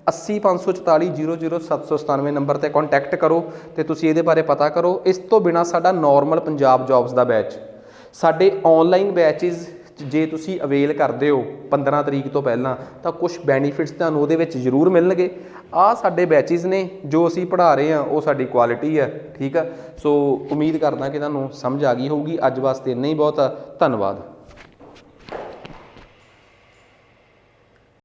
80 544 00 797 ਨੰਬਰ 'ਤੇ ਕੰਟੈਕਟ ਕਰੋ ਤੇ ਤੁਸੀਂ ਇਹਦੇ ਬਾਰੇ ਪਤਾ ਕਰੋ। ਇਸ ਤੋਂ ਬਿਨਾਂ ਸਾਡਾ ਨੋਰਮਲ ਪੰਜਾਬ ਜੌਬਸ ਦਾ ਬੈਚ, ਸਾਡੇ ਆਨਲਾਈਨ ਬੈਚਿਸ ਜੇ ਤੁਸੀਂ ਅਵੇਲ ਕਰਦੇ ਹੋ 15 ਤਰੀਕ ਤੋਂ ਪਹਿਲਾਂ ਤਾਂ ਕੁਝ ਬੈਨੀਫਿਟਸ ਤੁਹਾਨੂੰ ਉਹਦੇ ਵਿੱਚ ਜ਼ਰੂਰ ਮਿਲਣਗੇ। ਆਹ ਸਾਡੇ ਬੈਚਿਸ ਨੇ ਜੋ ਅਸੀਂ ਪੜ੍ਹਾ ਰਹੇ ਹਾਂ, ਉਹ ਸਾਡੀ ਕੁਆਲਿਟੀ ਹੈ, ਠੀਕ ਆ। ਸੋ ਉਮੀਦ ਕਰਦਾ ਕਿ ਤੁਹਾਨੂੰ ਸਮਝ ਆ ਗਈ ਹੋਊਗੀ। ਅੱਜ ਵਾਸਤੇ ਇੰਨਾ ਹੀ ਬਹੁਤ ਆ। ਧੰਨਵਾਦ।